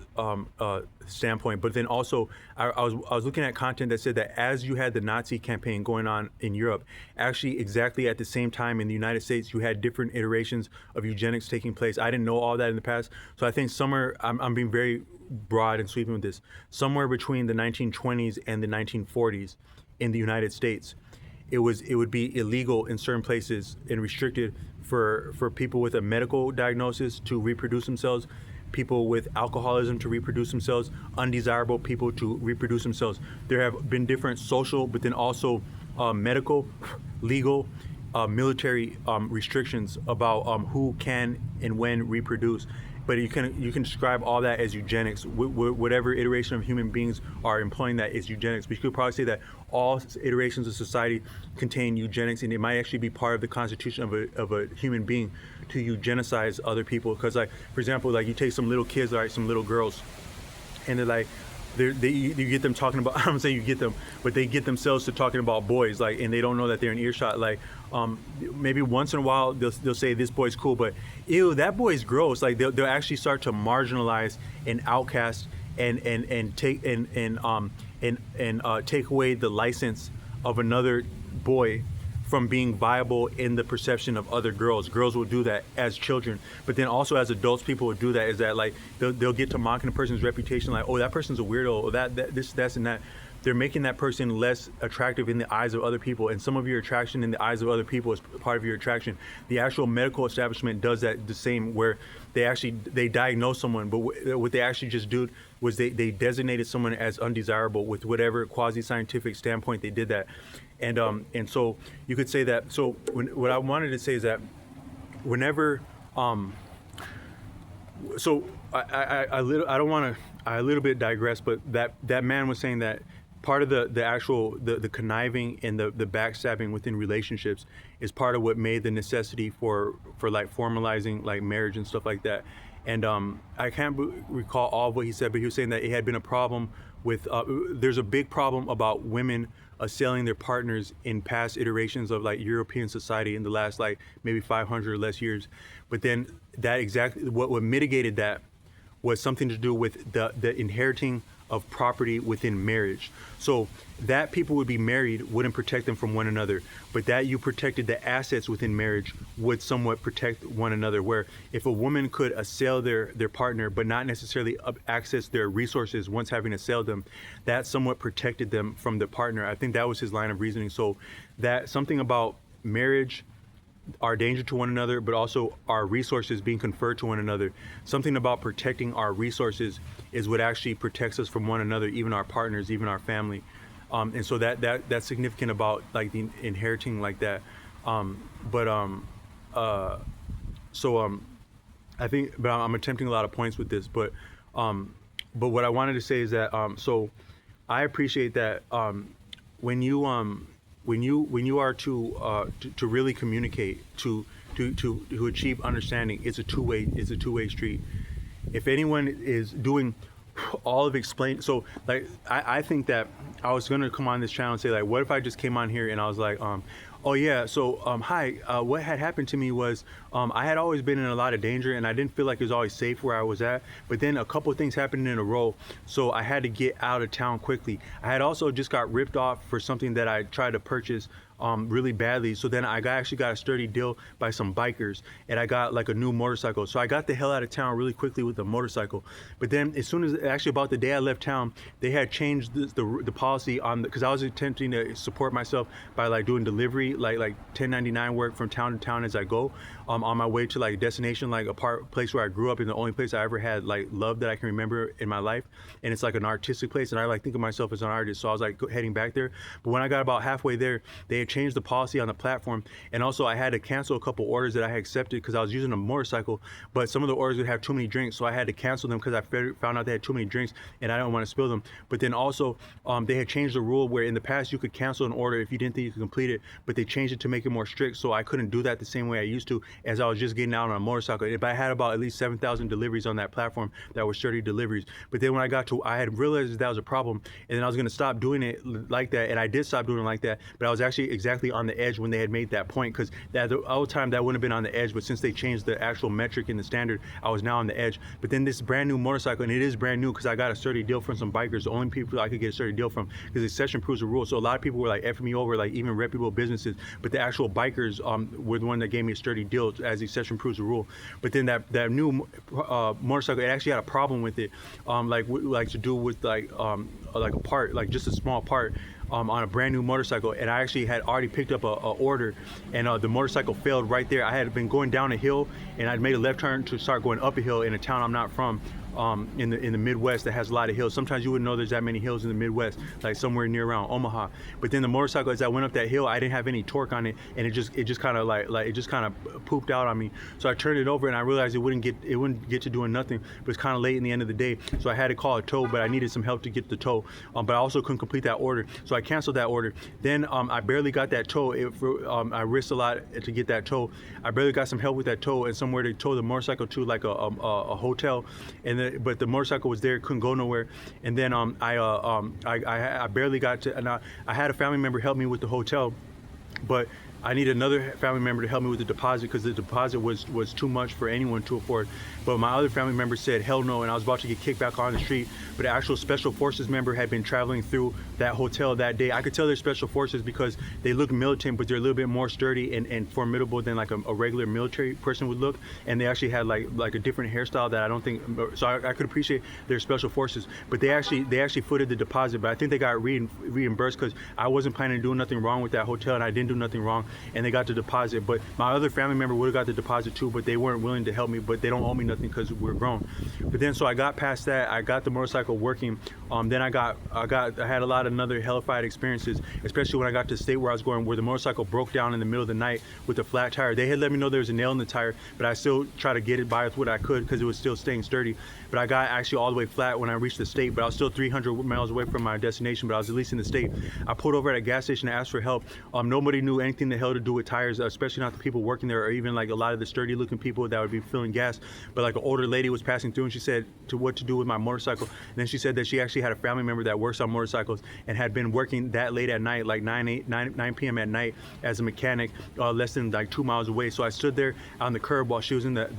standpoint. But then also I was looking at content that said that as you had the Nazi campaign going on in Europe, actually exactly at the same time in the United States, you had different iterations of eugenics taking place. I didn't know all that in the past. So I think somewhere, I'm being very broad and sweeping with this, somewhere between the 1920s and the 1940s in the United States, it would be illegal in certain places and restricted for people with a medical diagnosis to reproduce themselves, people with alcoholism to reproduce themselves, undesirable people to reproduce themselves. There have been different social, but then also medical, legal, military restrictions about who can and when reproduce. But you can describe all that as eugenics. Whatever iteration of human beings are employing that is eugenics. But you could probably say that all iterations of society contain eugenics, and it might actually be part of the constitution of a human being to eugenicize other people. Because, like, for example, like you take some little kids, like some little girls, and they're like, you get them talking about, I'm saying you get them, but they get themselves to talking about boys, like, and they don't know that they're in earshot. Like, maybe once in a while they'll say this boy's cool, but ew, that boy's gross. Like they'll actually start to marginalize and outcast and take take away the license of another boy from being viable in the perception of other girls. Girls will do that as children, but then also as adults, people will do that. Is that like they'll get to mocking a person's reputation, like, oh, that person's a weirdo, or that's and that. They're making that person less attractive in the eyes of other people, and some of your attraction in the eyes of other people is part of your attraction. The actual medical establishment does that the same, where they diagnose someone, but what they actually just did was they designated someone as undesirable with whatever quasi-scientific standpoint they did that. And so you could say that. So what I wanted to say is that whenever, so I don't want to, I a little bit digress, but that man was saying that part of the conniving and the backstabbing within relationships is part of what made the necessity for like formalizing like marriage and stuff like that. And I can't recall all of what he said, but he was saying that it had been a problem with, there's a big problem about women assailing their partners in past iterations of like European society in the last like maybe 500 or less years. But then that exactly, what mitigated that was something to do with the inheriting of property within marriage. So that people would be married wouldn't protect them from one another, but that you protected the assets within marriage would somewhat protect one another. Where if a woman could assail their partner but not necessarily access their resources once having assailed them, that somewhat protected them from the partner. I think that was his line of reasoning. So that something about marriage, our danger to one another, but also our resources being conferred to one another. Something about protecting our resources is what actually protects us from one another, even our partners, even our family. And so that's significant about like the inheriting like that. I think, but I'm attempting a lot of points with this, but what I wanted to say is that, so I appreciate that when you are to really communicate, to achieve understanding, it's a two-way street. If anyone is doing all of explain, so like I think that I was gonna come on this channel and say like, what if I just came on here and I was like, oh yeah, so hi, what had happened to me was I had always been in a lot of danger and I didn't feel like it was always safe where I was at, but then a couple of things happened in a row, so I had to get out of town quickly. I had also just got ripped off for something that I tried to purchase really badly, so then I actually got a sturdy deal by some bikers and I got like a new motorcycle. So I got the hell out of town really quickly with the motorcycle, but then as soon as, actually about the day I left town, they had changed the policy on because I was attempting to support myself by like doing delivery, like 1099 work from town to town as I go, on my way to like a destination, like a place where I grew up, and the only place I ever had like love that I can remember in my life, and it's like an artistic place, and I like think of myself as an artist, so I was like heading back there. But when I got about halfway there, they had changed the policy on the platform, and also I had to cancel a couple orders that I had accepted because I was using a motorcycle, but some of the orders would have too many drinks, so I had to cancel them because I found out they had too many drinks and I don't want to spill them. But then also they had changed the rule where in the past you could cancel an order if you didn't think you could complete it, but they changed it to make it more strict, so I couldn't do that the same way I used to as I was just getting out on a motorcycle. But I had about at least 7,000 deliveries on that platform that were sturdy deliveries. But then when I got to, I had realized that was a problem, and then I was going to stop doing it like that, and I did stop doing it like that, but I was actually exactly on the edge when they had made that point, because that the old time that wouldn't have been on the edge, but since they changed the actual metric in the standard, I was now on the edge. But then this brand new motorcycle, and it is brand new because I got a sturdy deal from some bikers, the only people I could get a sturdy deal from, because the session proves the rule. So a lot of people were like effing me over, like even reputable businesses, but the actual bikers were the one that gave me a sturdy deal as the session proves the rule. But then that new motorcycle, it actually had a problem with it, like to do with like a part, like just a small part, on a brand new motorcycle, and I actually had already picked up a order, and the motorcycle failed right there. I had been going down a hill, and I'd made a left turn to start going up a hill in a town I'm not from, in the Midwest that has a lot of hills. Sometimes you wouldn't know there's that many hills in the Midwest, like somewhere near around Omaha. But then the motorcycle, as I went up that hill, I didn't have any torque on it, and it just kind of like it just kind of pooped out on me. So I turned it over, and I realized it wouldn't get to doing nothing. But it's kind of late in the end of the day, so I had to call a tow, but I needed some help to get the tow. But I also couldn't complete that order, so I canceled that order. Then I barely got that tow. I risked a lot to get that tow. I barely got some help with that tow and somewhere to tow the motorcycle to, like a hotel, and but the motorcycle was there, couldn't go nowhere. And then I barely got to, and I had a family member help me with the hotel, but I need another family member to help me with the deposit because the deposit was too much for anyone to afford. But my other family member said hell no, and I was about to get kicked back on the street. But the actual special forces member had been traveling through that hotel that day. I could tell they're special forces because they look militant, but they're a little bit more sturdy and formidable than like a regular military person would look. And they actually had like a different hairstyle that I don't think, so I could appreciate their special forces. But they actually footed the deposit, but I think they got reimbursed because I wasn't planning on doing nothing wrong with that hotel, and I didn't do nothing wrong, and they got the deposit. But my other family member would have got the deposit too, but they weren't willing to help me, but they don't owe me nothing because we're grown. But then, so I got past that, I got the motorcycle working. Then I had a lot of other hellified experiences, especially when I got to the state where I was going, where the motorcycle broke down in the middle of the night with a flat tire. They had let me know there was a nail in the tire, but I still tried to get it by with what I could because it was still staying sturdy. But I got actually all the way flat when I reached the state, but I was still 300 miles away from my destination, but I was at least in the state. I pulled over at a gas station to ask for help. Nobody knew anything the hell to do with tires, especially not the people working there, or even like a lot of the sturdy looking people that would be filling gas. But like an older lady was passing through, and she said what to do with my motorcycle. And then she said that she actually had a family member that works on motorcycles and had been working that late at night, like 9 p.m. at night as a mechanic, less than like 2 miles away. So I stood there on the curb while she was in the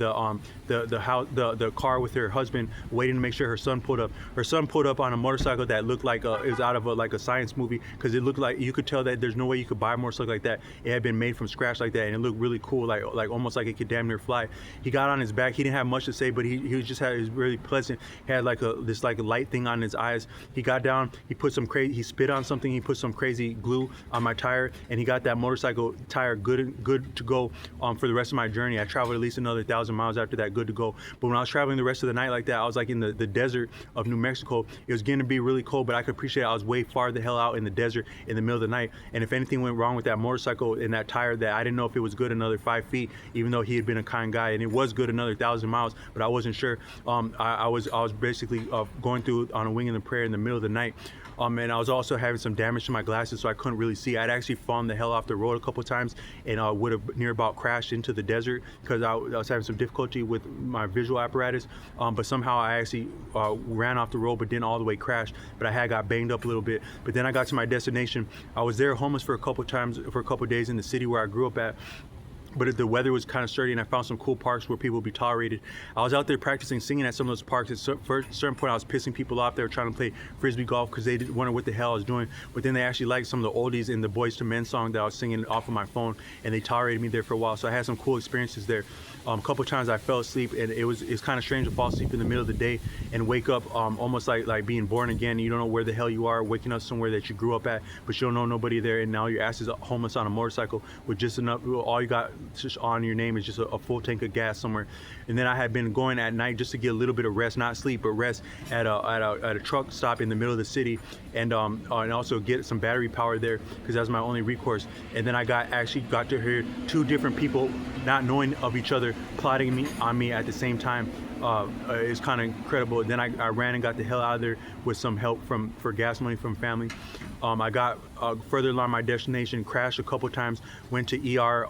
car with her husband, waiting to make sure her son pulled up. Her son pulled up on a motorcycle that looked like it was out of like a science movie, because it looked like you could tell that there's no way you could buy a motorcycle like that. It had been made from scratch like that, and it looked really cool, like almost like it could damn near fly. He got on his back. He didn't have much to say, but he was really pleasant. He had this light thing on his eyes. He got down. He spit on something. He put some crazy glue on my tire, and he got that motorcycle tire good to go for the rest of my journey. I traveled at least another 1,000 miles after that, good to go. But when I was traveling the rest of the night like that, I was like in the desert of New Mexico. It was going to be really cold, but I could appreciate I was way far the hell out in the desert in the middle of the night. And if anything went wrong with that motorcycle and that tire, that I didn't know if it was good another 5 feet, even though he had been a kind guy, and it was good another 1,000 miles, but I wasn't sure. I was basically going through on a wing and a prayer in the middle of the night. And I was also having some damage to my glasses, so I couldn't really see. I'd actually fallen the hell off the road a couple times, and I would have near about crashed into the desert because I was having some difficulty with my visual apparatus. But somehow I actually ran off the road, but didn't all the way crash. But I had got banged up a little bit. But then I got to my destination. I was there homeless for a couple days in the city where I grew up at. But the weather was kind of sturdy, and I found some cool parks where people would be tolerated. I was out there practicing singing at some of those parks. At a certain point, I was pissing people off. They were trying to play frisbee golf because they didn't wonder what the hell I was doing. But then they actually liked some of the oldies in the Boys to Men song that I was singing off of my phone, and they tolerated me there for a while. So I had some cool experiences there. A couple of times I fell asleep, and it's kind of strange to fall asleep in the middle of the day and wake up almost like being born again. You don't know where the hell you are, waking up somewhere that you grew up at, but you don't know nobody there, and now your ass is homeless on a motorcycle with just enough. All you got just on your name is just a full tank of gas somewhere. And then I had been going at night just to get a little bit of rest, not sleep, but rest at a truck stop in the middle of the city, and also get some battery power there because that was my only recourse. And then I actually got to hear two different people not knowing of each other plotting on me at the same time. It's kind of incredible. Then I ran and got the hell out of there with some help for gas money from family. I got further along my destination, crashed a couple times, went to ER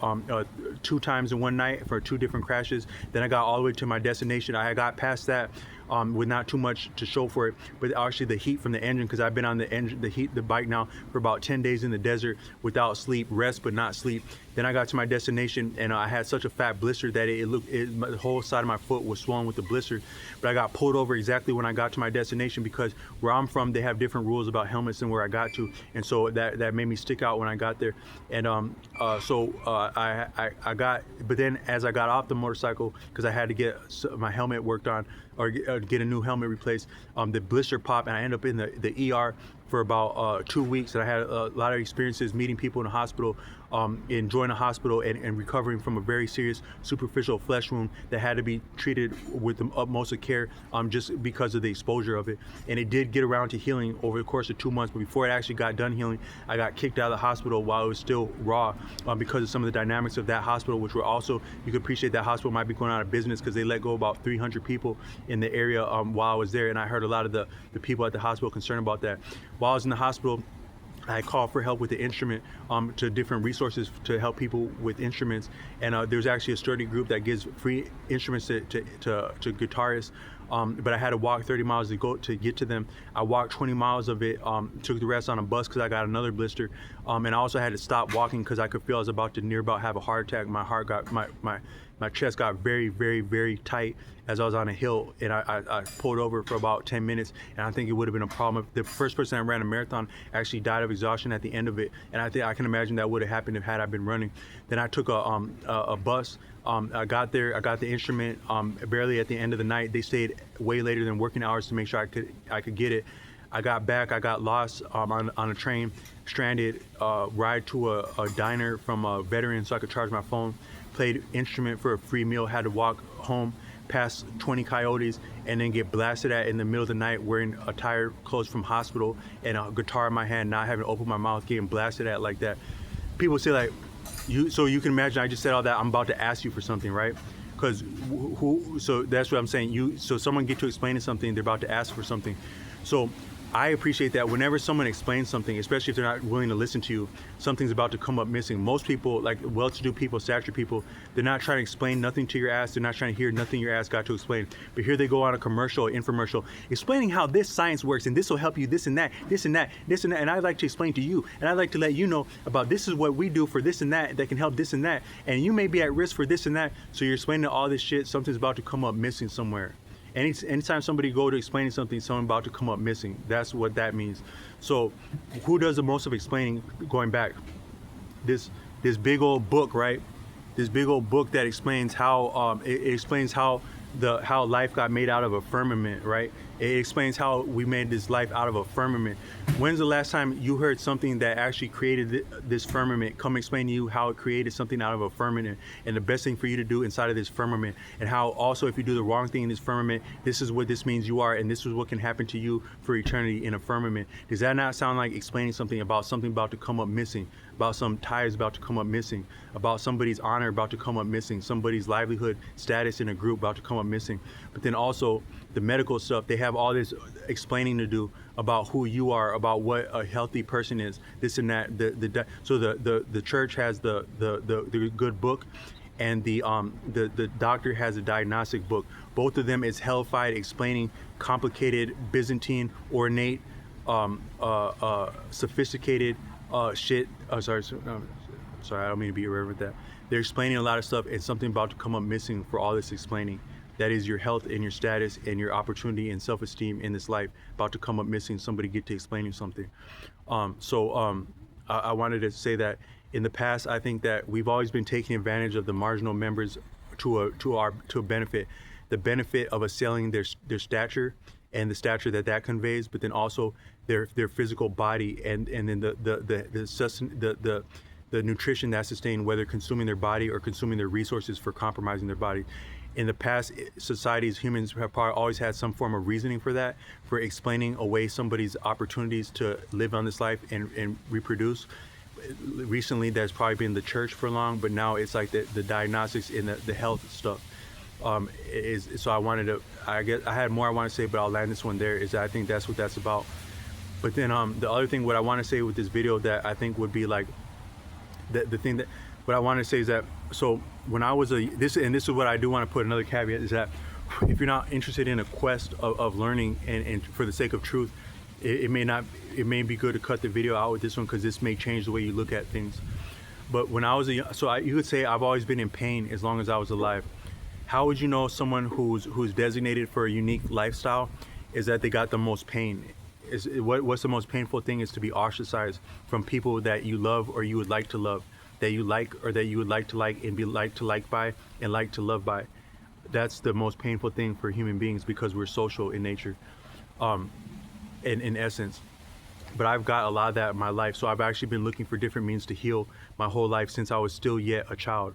2 times in one night for 2 different crashes. Then I got all the way to my destination. I got past that with not too much to show for it, but actually the heat from the engine, because I've been on the bike now for about 10 days in the desert without sleep, rest but not sleep. Then I got to my destination, and I had such a fat blister that the whole side of my foot was swollen with the blister. But I got pulled over exactly when I got to my destination, because where I'm from, they have different rules about helmets than where I got to, and so that made me stick out when I got there. And but then as I got off the motorcycle, because I had to get my helmet worked on or get a new helmet replaced, the blister popped, and I ended up in the ER for about 2 weeks. And I had a lot of experiences meeting people in the hospital, enjoying the hospital, and recovering from a very serious superficial flesh wound that had to be treated with the utmost of care, just because of the exposure of it. And it did get around to healing over the course of 2 months, but before it actually got done healing, I got kicked out of the hospital while it was still raw, because of some of the dynamics of that hospital, which were also, you could appreciate that hospital might be going out of business because they let go about 300 people in the area while I was there. And I heard a lot of the people at the hospital concerned about that. While I was in the hospital, I called for help with the instrument, to different resources to help people with instruments. And there's actually a sturdy group that gives free instruments to guitarists but I had to walk 30 miles to get to them. I walked 20 miles of it, took the rest on a bus because I got another blister, and I also had to stop walking because I could feel I was about to have a heart attack. My heart got my chest got very, very, very tight as I was on a hill, and I pulled over for about 10 minutes, and I think it would have been a problem if the first person that ran a marathon actually died of exhaustion at the end of it, and I think I can imagine that would have happened had I been running. Then I took a bus. I got there. I got the instrument barely at the end of the night. They stayed way later than working hours to make sure I could get it. I got back. I got lost on a train, stranded. Ride to a diner from a veteran so I could charge my phone. Played instrument for a free meal. Had to walk home past 20 coyotes and then get blasted at in the middle of the night wearing a tired clothes from hospital and a guitar in my hand, not having to open my mouth, getting blasted at like that. People say like, so you can imagine I just said all that. I'm about to ask you for something, right? Because so that's what I'm saying. So someone get to explaining something, they're about to ask for something. So I appreciate that whenever someone explains something, especially if they're not willing to listen to you, something's about to come up missing. Most people, like well-to-do people, stature people, they're not trying to explain nothing to your ass. They're not trying to hear nothing your ass got to explain. But here they go on a commercial or infomercial explaining how this science works and this will help you, this and that, this and that, this and that. And I'd like to explain to you, and I'd like to let you know about this is what we do for this and that can help this and that. And you may be at risk for this and that. So you're explaining all this shit, something's about to come up missing somewhere. Anytime somebody go to explaining something, someone about to come up missing. That's what that means. So who does the most of explaining? Going back, this big old book, right? This big old book that explains how it explains how life got made out of a firmament, right? It explains how we made this life out of a firmament. When's the last time you heard something that actually created this firmament come explain to you how it created something out of a firmament and the best thing for you to do inside of this firmament, and how also if you do the wrong thing in this firmament, this is what this means you are, and this is what can happen to you for eternity in a firmament? Does that not sound like explaining something about to come up missing, about some ties about to come up missing, about somebody's honor about to come up missing, somebody's livelihood status in a group about to come up missing? But then also the medical stuff, they have all this explaining to do about who you are, about what a healthy person is, this and that. So the church has the good book, and the doctor has a diagnostic book. Both of them is hellfied, explaining complicated, Byzantine, ornate, sophisticated shit. Sorry, I don't mean to be irreverent with that. They're explaining a lot of stuff, and something about to come up missing for all this explaining. That is your health and your status and your opportunity and self-esteem in this life about to come up missing. Somebody get to explain you something. I wanted to say that in the past, I think that we've always been taking advantage of the marginal members to a benefit. The benefit of us selling their stature and the stature that conveys, but then also their physical body and then the nutrition that's sustained, whether consuming their body or consuming their resources for compromising their body. In the past societies, humans have probably always had some form of reasoning for that, for explaining away somebody's opportunities to live on this life and reproduce. Recently, that's probably been the church for long, but now it's like the diagnostics and the health stuff. So I guess I had more I want to say, but I'll land this one there, is that I think that's what that's about. But then the other thing, what I want to say with this video that I think would be like, the thing that, what I want to say is that, so when I was this is what I do want to put another caveat, is that if you're not interested in a quest of learning and for the sake of truth, it may be good to cut the video out with this one, because this may change the way you look at things. But when I was you could say I've always been in pain as long as I was alive. How would you know someone who's designated for a unique lifestyle is that they got the most pain? What's the most painful thing is to be ostracized from people that you love or you would like to love, that you like or that you would like to like and be like to like by and like to love by. That's the most painful thing for human beings, because we're social in nature, in essence. But I've got a lot of that in my life, so I've actually been looking for different means to heal my whole life since I was still yet a child.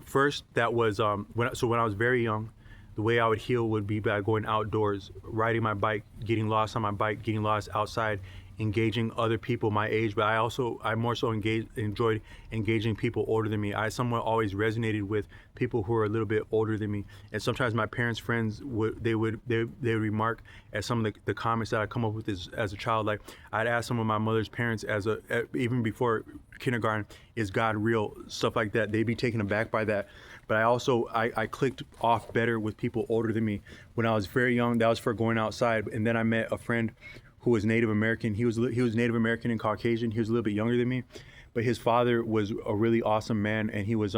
First, that was when I was very young. The way I would heal would be by going outdoors, riding my bike, getting lost on my bike, getting lost outside, engaging other people my age, but I more so enjoyed engaging people older than me. I somewhat always resonated with people who are a little bit older than me, and sometimes my parents' friends would remark at some of the comments that I come up with as a child. Like, I'd ask some of my mother's parents even before kindergarten, is God real? Stuff like that. They'd be taken aback by that. But I clicked off better with people older than me when I was very young. That was for going outside, and then I met a friend who was Native American. He was Native American and Caucasian. He was a little bit younger than me, but his father was a really awesome man, and he was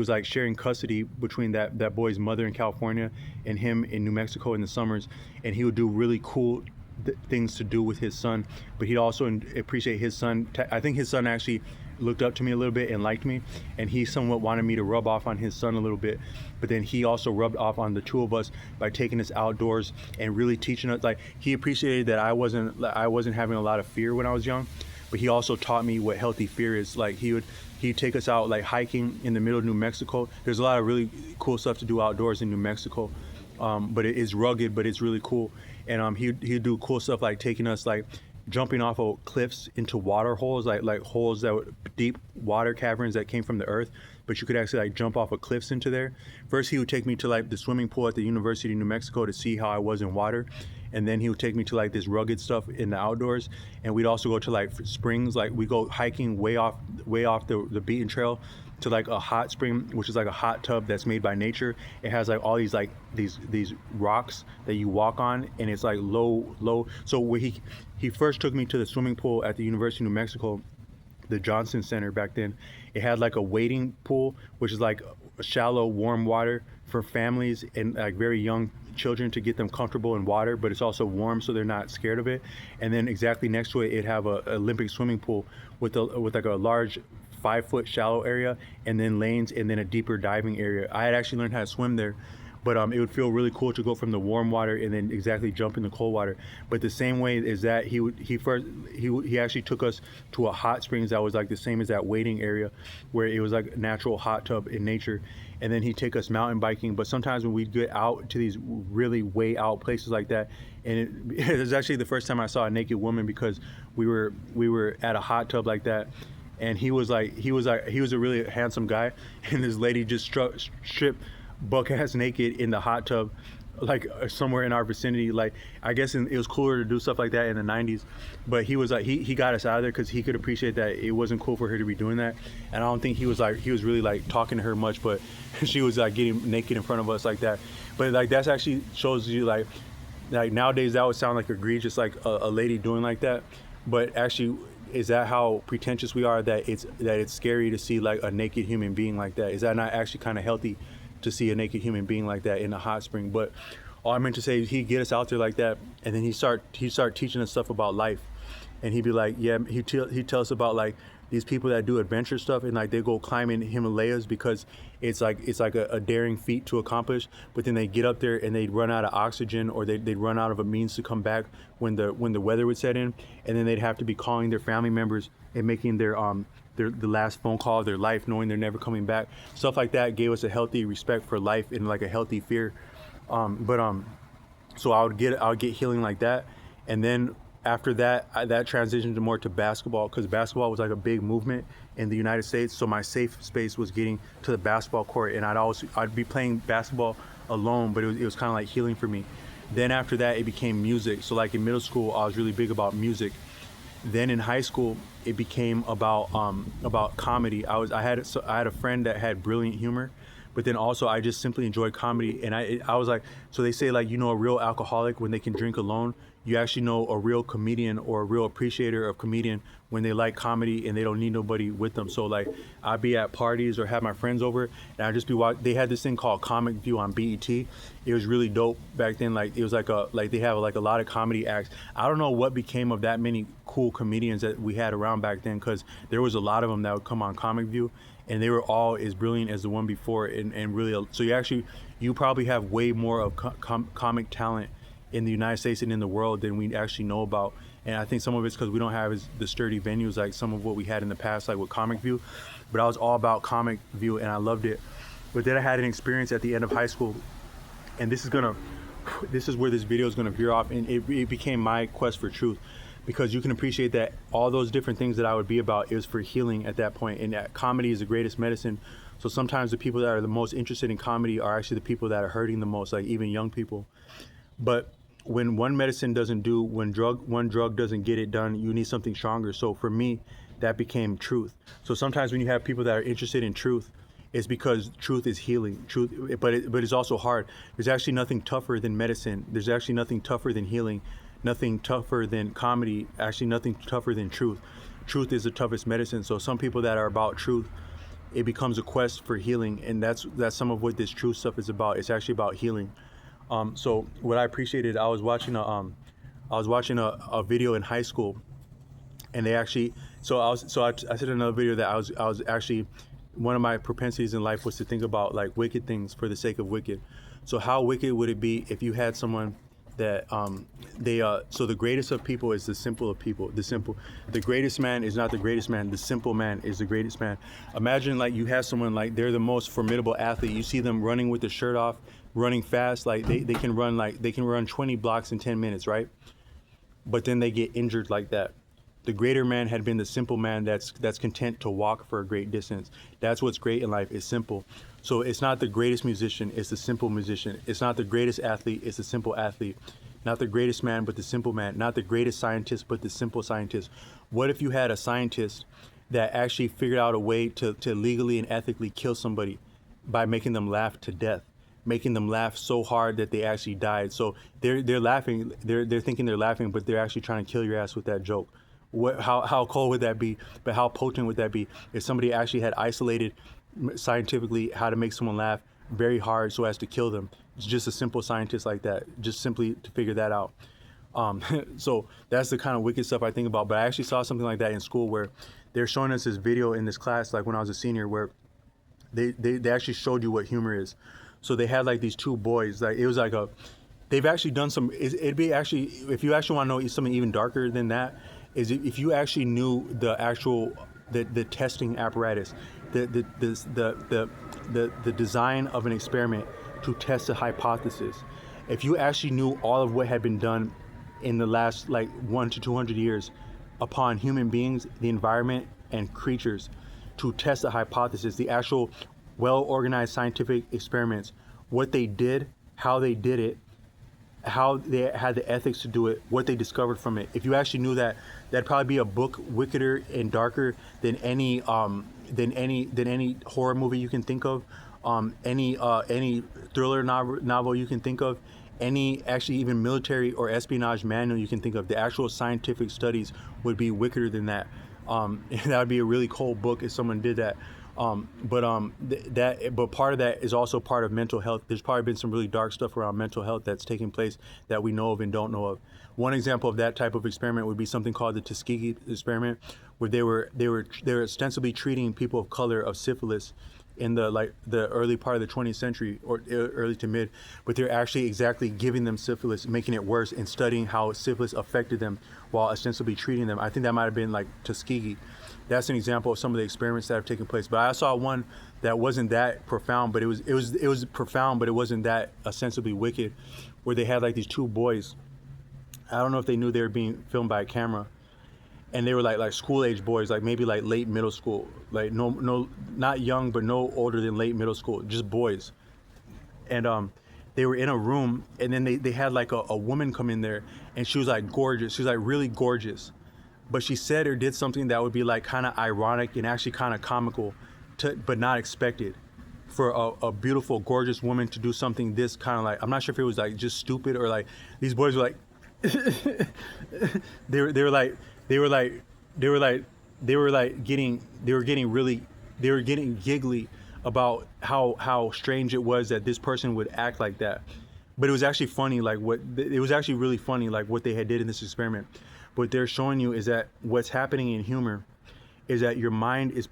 like sharing custody between that boy's mother in California and him in New Mexico in the summers, and he would do really cool things to do with his son, but he'd also appreciate his son. I think his son actually looked up to me a little bit and liked me, and he somewhat wanted me to rub off on his son a little bit, but then he also rubbed off on the two of us by taking us outdoors and really teaching us. Like, he appreciated that I wasn't having a lot of fear when I was young, but he also taught me what healthy fear is. Like, he'd take us out like hiking in the middle of New Mexico. There's a lot of really cool stuff to do outdoors in New Mexico, but it is rugged, but it's really cool. And he'd do cool stuff like taking us like jumping off of cliffs into water holes, like holes that were deep water caverns that came from the earth, but you could actually like jump off of cliffs into there. First, he would take me to like the swimming pool at the University of New Mexico to see how I was in water, and then he would take me to like this rugged stuff in the outdoors, and we'd also go to like springs. Like, we go hiking way off the beaten trail to like a hot spring, which is like a hot tub that's made by nature. It has like all these like these rocks that you walk on, and it's like low. So where he first took me to the swimming pool at the University of New Mexico, the Johnson Center back then. It had like a wading pool, which is like a shallow, warm water for families and like very young children to get them comfortable in water, but it's also warm so they're not scared of it. And then exactly next to it, it'd have a Olympic swimming pool with like a large 5-foot shallow area, and then lanes, and then a deeper diving area. I had actually learned how to swim there, but it would feel really cool to go from the warm water and then exactly jump in the cold water. But the same way is that he actually took us to a hot springs that was like the same as that wading area, where it was like a natural hot tub in nature. And then he'd take us mountain biking. But sometimes when we'd get out to these really way out places like that, and it was actually the first time I saw a naked woman, because we were at a hot tub like that, and he was a really handsome guy, and this lady just stripped buck ass naked in the hot tub, like somewhere in our vicinity. Like, I guess it was cooler to do stuff like that in the 90s, but he was like, he got us out of there because he could appreciate that it wasn't cool for her to be doing that. And I don't think he was really like talking to her much, but she was like getting naked in front of us like that. But like, that's actually shows you like nowadays that would sound like egregious, like a lady doing like that, but actually, is that how pretentious we are, that it's scary to see like a naked human being like that? Is that not actually kind of healthy to see a naked human being like that in a hot spring? But all I meant to say is he'd get us out there like that, and then he'd start teaching us stuff about life. And he'd be like, yeah, he'd tell us about like these people that do adventure stuff, and like they go climb in Himalayas because it's like a daring feat to accomplish, but then they get up there and they'd run out of oxygen, or they'd run out of a means to come back when the weather would set in, and then they'd have to be calling their family members and making the last phone call of their life, knowing they're never coming back. Stuff like that gave us a healthy respect for life and like a healthy fear. So I would get healing like that, and then after that, that transitioned more to basketball, because basketball was like a big movement in the United States. So my safe space was getting to the basketball court, and I'd be playing basketball alone, but it was kind of like healing for me. Then after that, it became music. So like in middle school, I was really big about music. Then in high school, it became about comedy. I had a friend that had brilliant humor, but then also I just simply enjoyed comedy. And I was like, so they say like, you know, a real alcoholic when they can drink alone. You actually know a real comedian or a real appreciator of comedian when they like comedy and they don't need nobody with them. So like, I'd be at parties or have my friends over, and I'd just be they had this thing called Comic View on BET. It was really dope back then. Like, it was like they have like a lot of comedy acts. I don't know what became of that many cool comedians that we had around back then, because there was a lot of them that would come on Comic View, and they were all as brilliant as the one before, and really, so you probably have way more of comic talent in the United States and in the world than we actually know about. And I think some of it's because we don't have the sturdy venues like some of what we had in the past, like with Comic View. But I was all about Comic View and I loved it. But then I had an experience at the end of high school, and this is gonna this is where this video is going to veer off, and it became my quest for truth, because you can appreciate that all those different things that I would be about is for healing at that point, and that comedy is the greatest medicine. So sometimes the people that are the most interested in comedy are actually the people that are hurting the most, like even young people. But when one medicine doesn't do, when one drug doesn't get it done, you need something stronger. So for me, that became truth. So sometimes when you have people that are interested in truth, it's because truth is healing. But it's also hard. There's actually nothing tougher than medicine. There's actually nothing tougher than healing, nothing tougher than comedy, actually nothing tougher than truth. Truth is the toughest medicine. So some people that are about truth, it becomes a quest for healing, and that's some of what this truth stuff is about. It's actually about healing. So what I appreciated, I was watching a video in high school, and they actually, I said in another video that I was actually, one of my propensities in life was to think about like wicked things for the sake of wicked. So how wicked would it be if you had someone that so the greatest of people is the simple of people. The greatest man is not the greatest man. The simple man is the greatest man. Imagine like you have someone like they're the most formidable athlete. You see them running with the shirt off, running fast, like they can run 20 blocks in 10 minutes, right? But then they get injured like that. The greater man had been the simple man that's content to walk for a great distance. That's what's great in life, is simple. So it's not the greatest musician, it's the simple musician. It's not the greatest athlete, it's the simple athlete. Not the greatest man, but the simple man. Not the greatest scientist, but the simple scientist. What if you had a scientist that actually figured out a way to legally and ethically kill somebody by making them laugh to death, making them laugh so hard that they actually died? So they're laughing, they're thinking they're laughing, but they're actually trying to kill your ass with that joke. How cold would that be? But how potent would that be if somebody actually had isolated scientifically how to make someone laugh very hard so as to kill them? It's just a simple scientist like that, just simply to figure that out. So that's the kind of wicked stuff I think about. But I actually saw something like that in school where they're showing us this video in this class, like when I was a senior, where they actually showed you what humor is. So they had like these two boys, like it was like they've actually done some, it'd be actually, if you actually want to know something even darker than that, is if you actually knew the actual the testing apparatus, the design of an experiment to test a hypothesis. If you actually knew all of what had been done in the last like 100 to 200 years upon human beings, the environment, and creatures to test a hypothesis, the actual well-organized scientific experiments, what they did, how they did it, how they had the ethics to do it, what they discovered from it. If you actually knew that, that'd probably be a book wickeder and darker than any horror movie you can think of, any thriller novel you can think of, any actually even military or espionage manual you can think of. The actual scientific studies would be wickeder than that. That would be a really cold book if someone did that. But part of that is also part of mental health. There's probably been some really dark stuff around mental health that's taking place that we know of and don't know of. One example of that type of experiment would be something called the Tuskegee experiment, where they were ostensibly treating people of color of syphilis in the early part of the 20th century, or early to mid, but they're actually exactly giving them syphilis, making it worse, and studying how syphilis affected them while ostensibly treating them. I think that might have been like Tuskegee. That's an example of some of the experiments that have taken place. But I saw one that wasn't that profound, but it was profound, but it wasn't that ostensibly wicked, where they had like these two boys. I don't know if they knew they were being filmed by a camera, and they were like school age boys, like maybe like late middle school, like no not young, but no older than late middle school, just boys. And they were in a room, and then they had like a woman come in there, and she was like gorgeous. She was like really gorgeous. But she said or did something that would be like kind of ironic and actually kind of comical, but not expected for a beautiful, gorgeous woman to do something this kind of like, I'm not sure if it was like just stupid or like, these boys were like, they were getting giggly about how strange it was that this person would act like that. But it was actually funny, it was actually really funny, like what they had did in this experiment. What they're showing you is that what's happening in humor is that your mind is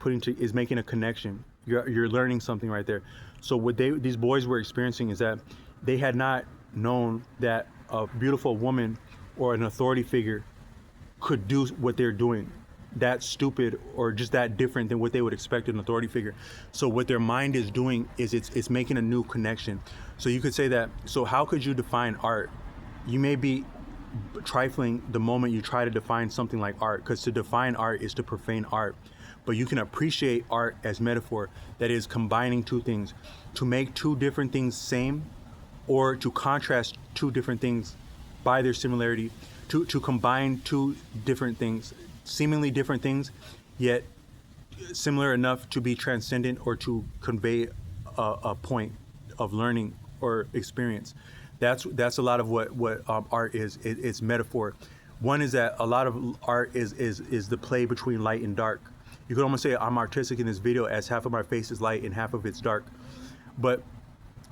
making a connection. You're learning something right there. So what these boys were experiencing is that they had not known that a beautiful woman or an authority figure could do what they're doing. that stupid or just that different than what they would expect an authority figure. So what their mind is doing is it's making a new connection. So you could say that, so how could you define art? You may be trifling the moment you try to define something like art, because to define art is to profane art. But you can appreciate art as metaphor, that is combining two things, to make two different things same, or to contrast two different things by their similarity, to combine two different things, seemingly different things, yet similar enough to be transcendent or to convey a point of learning or experience. That's a lot of what art is. It's metaphor. One is that a lot of art is the play between light and dark. You could almost say I'm artistic in this video as half of my face is light and half of it's dark. But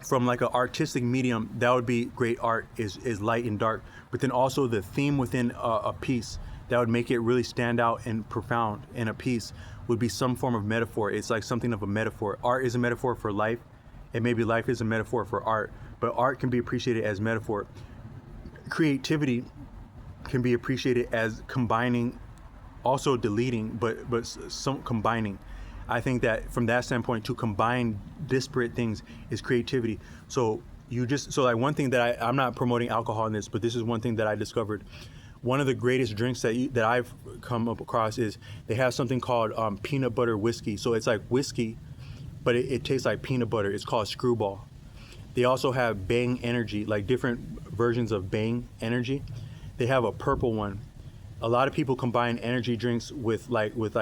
from like an artistic medium, that would be great art is light and dark. But then also the theme within a piece that would make it really stand out and profound in a piece would be some form of metaphor. It's like something of a metaphor. Art is a metaphor for life, and maybe life is a metaphor for art. But art can be appreciated as metaphor. Creativity can be appreciated as combining, also deleting, but some combining. I think that from that standpoint, to combine disparate things is creativity. So like one thing that I'm not promoting alcohol in this, but this is one thing that I discovered. One of the greatest drinks that I've come up across is they have something called peanut butter whiskey. So it's like whiskey, but it tastes like peanut butter. It's called Screwball. They also have Bang Energy, like different versions of Bang Energy. They have a purple one. A lot of people combine energy drinks with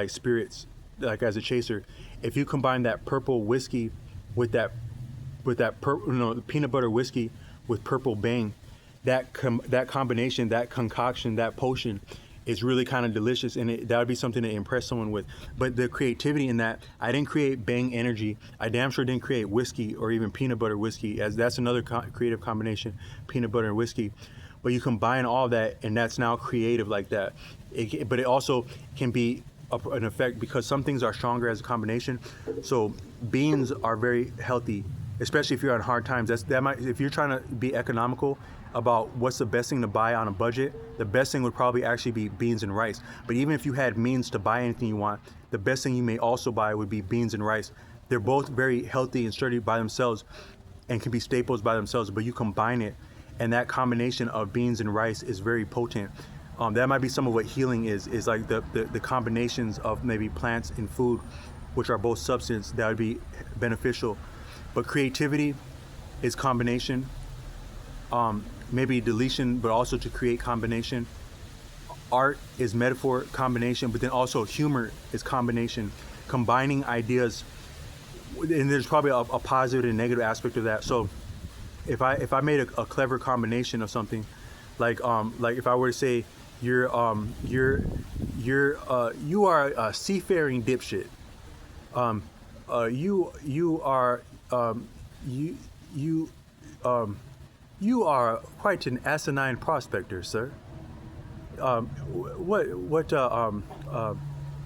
spirits, like as a chaser. If you combine that purple whiskey with that peanut butter whiskey with purple Bang, that combination, that concoction, that potion is really kind of delicious, and that would be something to impress someone with. But the creativity in that, I didn't create Bang Energy. I damn sure didn't create whiskey or even peanut butter whiskey, as that's another creative combination, peanut butter and whiskey. But you combine all that, and that's now creative like that. But it also can be an effect because some things are stronger as a combination. So beans are very healthy, especially if you're on hard times. If you're trying to be economical about what's the best thing to buy on a budget, the best thing would probably actually be beans and rice. But even if you had means to buy anything you want, the best thing you may also buy would be beans and rice. They're both very healthy and sturdy by themselves and can be staples by themselves, but you combine it, and that combination of beans and rice is very potent. That might be some of what healing is like the combinations of maybe plants and food, which are both substance, that would be beneficial. But creativity is combination, maybe deletion, but also to create combination. Art is metaphor, combination, but then also humor is combination, combining ideas. And there's probably a positive and negative aspect of that. So if I made a clever combination of something, like if I were to say you are a seafaring dipshit. You are quite an asinine prospector, sir.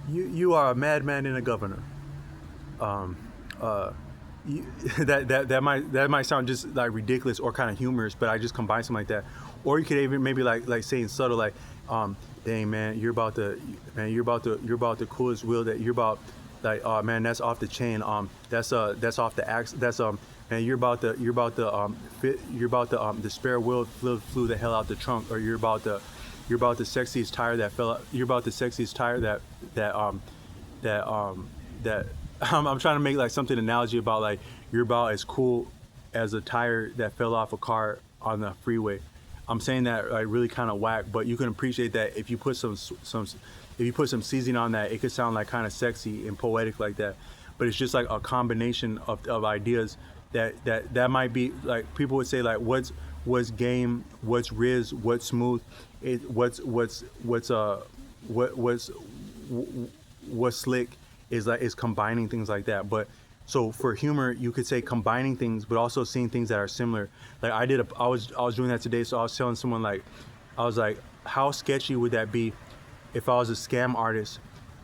You are a madman and a governor. That might sound just like ridiculous or kind of humorous, but I just combine something like that. Or you could even maybe like saying subtle, like, dang man, you're about the coolest wheel that you're about, like, oh man, that's off the chain. That's off the axe. That's and you're about the spare wheel flew the hell out the trunk, or you're about the sexiest tire that fell out. You're about the sexiest tire that I'm trying to make like something analogy about, like, you're about as cool as a tire that fell off a car on the freeway. I'm saying that like really kind of whack, but you can appreciate that if you put some seasoning on that, it could sound like kind of sexy and poetic like that. But it's just like a combination of ideas that might be like, people would say like, what's game, what's riz, what's smooth, what's slick is combining things like that. But so for humor, you could say combining things, but also seeing things that are similar. Like I was doing that today. So I was telling someone, like, I was like, how sketchy would that be if I was a scam artist,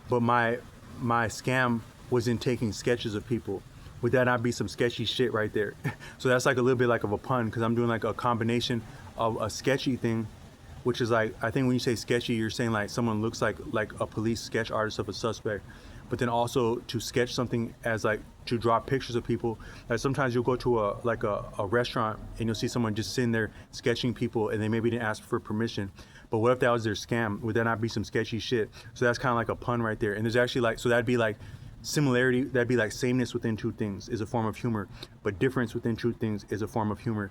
but my scam was in taking sketches of people? Would that not be some sketchy shit right there? So that's like a little bit like of a pun, because I'm doing like a combination of a sketchy thing which is like, I think when you say sketchy, you're saying like someone looks like a police sketch artist of a suspect. But then also to sketch something as like to draw pictures of people. Like sometimes you'll go to a restaurant and you'll see someone just sitting there sketching people, and they maybe didn't ask for permission. But what if that was their scam? Would that not be some sketchy shit? So that's kind of like a pun right there. And there's actually like, so that'd be like similarity, that'd be like sameness within two things is a form of humor, but difference within two things is a form of humor.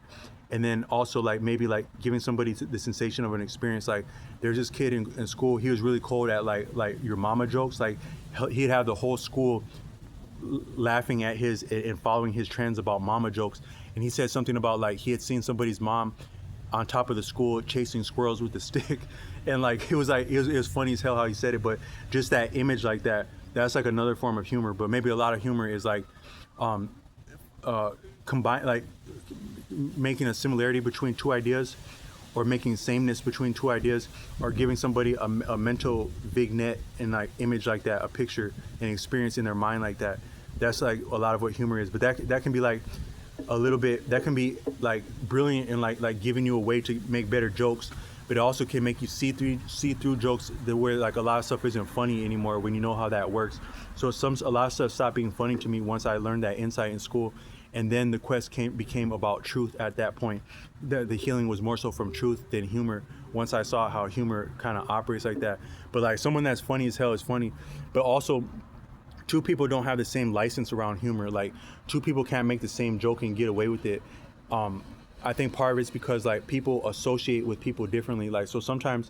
And then also like maybe like giving somebody the sensation of an experience. Like there's this kid in school, he was really cold at like your mama jokes. Like he'd have the whole school laughing at his and following his trends about mama jokes. And he said something about like he had seen somebody's mom on top of the school chasing squirrels with a stick. And like it was funny as hell how he said it, but just that image like that, that's like another form of humor. But maybe a lot of humor is like combine, like making a similarity between two ideas, or making sameness between two ideas, or giving somebody a mental vignette and like image like that, a picture, an experience in their mind like that. That's like a lot of what humor is. But that can be like a little bit, that can be like brilliant and like giving you a way to make better jokes. But it also can make you see through jokes where like a lot of stuff isn't funny anymore when you know how that works. So a lot of stuff stopped being funny to me once I learned that insight in school. And then the quest became about truth at that point. The healing was more so from truth than humor once I saw how humor kind of operates like that. But like someone that's funny as hell is funny, but also two people don't have the same license around humor. Like two people can't make the same joke and get away with it. I think part of it's because like people associate with people differently. Like so sometimes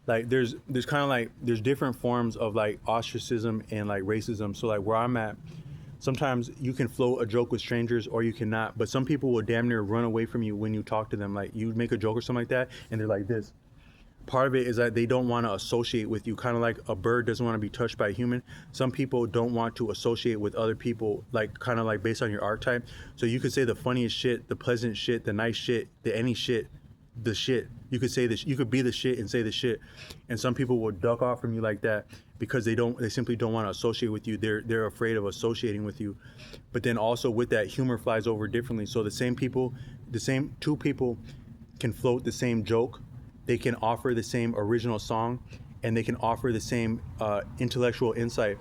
like there's kind of like there's different forms of like ostracism and like racism. So like where I'm at, sometimes you can float a joke with strangers or you cannot, but some people will damn near run away from you when you talk to them. Like you make a joke or something like that and they're like this. Part of it is that they don't want to associate with you, kind of like a bird doesn't want to be touched by a human. Some people don't want to associate with other people, like kind of like based on your archetype. So you could say the funniest shit, the pleasant shit, the nice shit, the any shit, the shit. You could say this, you could be the shit and say the shit. And some people will duck off from you like that because they simply don't want to associate with you. They're afraid of associating with you. But then also with that, humor flies over differently. So the same two people can float the same joke. They can offer the same original song, and they can offer the same intellectual insight,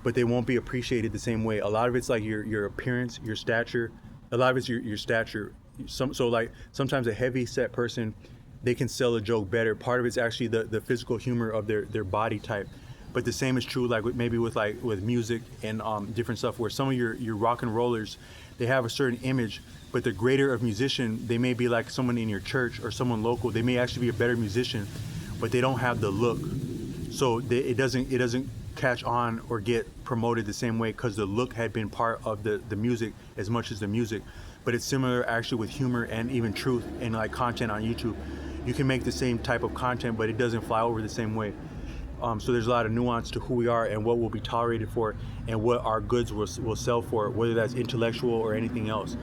but they won't be appreciated the same way. A lot of it's like your appearance, your stature. A lot of it's your stature. So like sometimes a heavy set person, they can sell a joke better. Part of it's actually the physical humor of their body type. But the same is true like with music and different stuff, where some of your rock and rollers, they have a certain image, but the greater of musician, they may be like someone in your church or someone local. They may actually be a better musician, but they don't have the look. So it doesn't catch on or get promoted the same way because the look had been part of the music as much as the music. But it's similar actually with humor and even truth and like content on YouTube. You can make the same type of content, but it doesn't fly over the same way. So there's a lot of nuance to who we are and what will be tolerated for and what our goods will sell for, whether that's intellectual or anything else.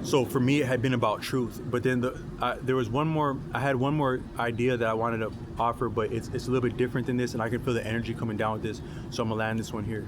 So for me, it had been about truth. But then I had one more idea that I wanted to offer, but it's a little bit different than this, and I can feel the energy coming down with this. So I'm gonna land this one here.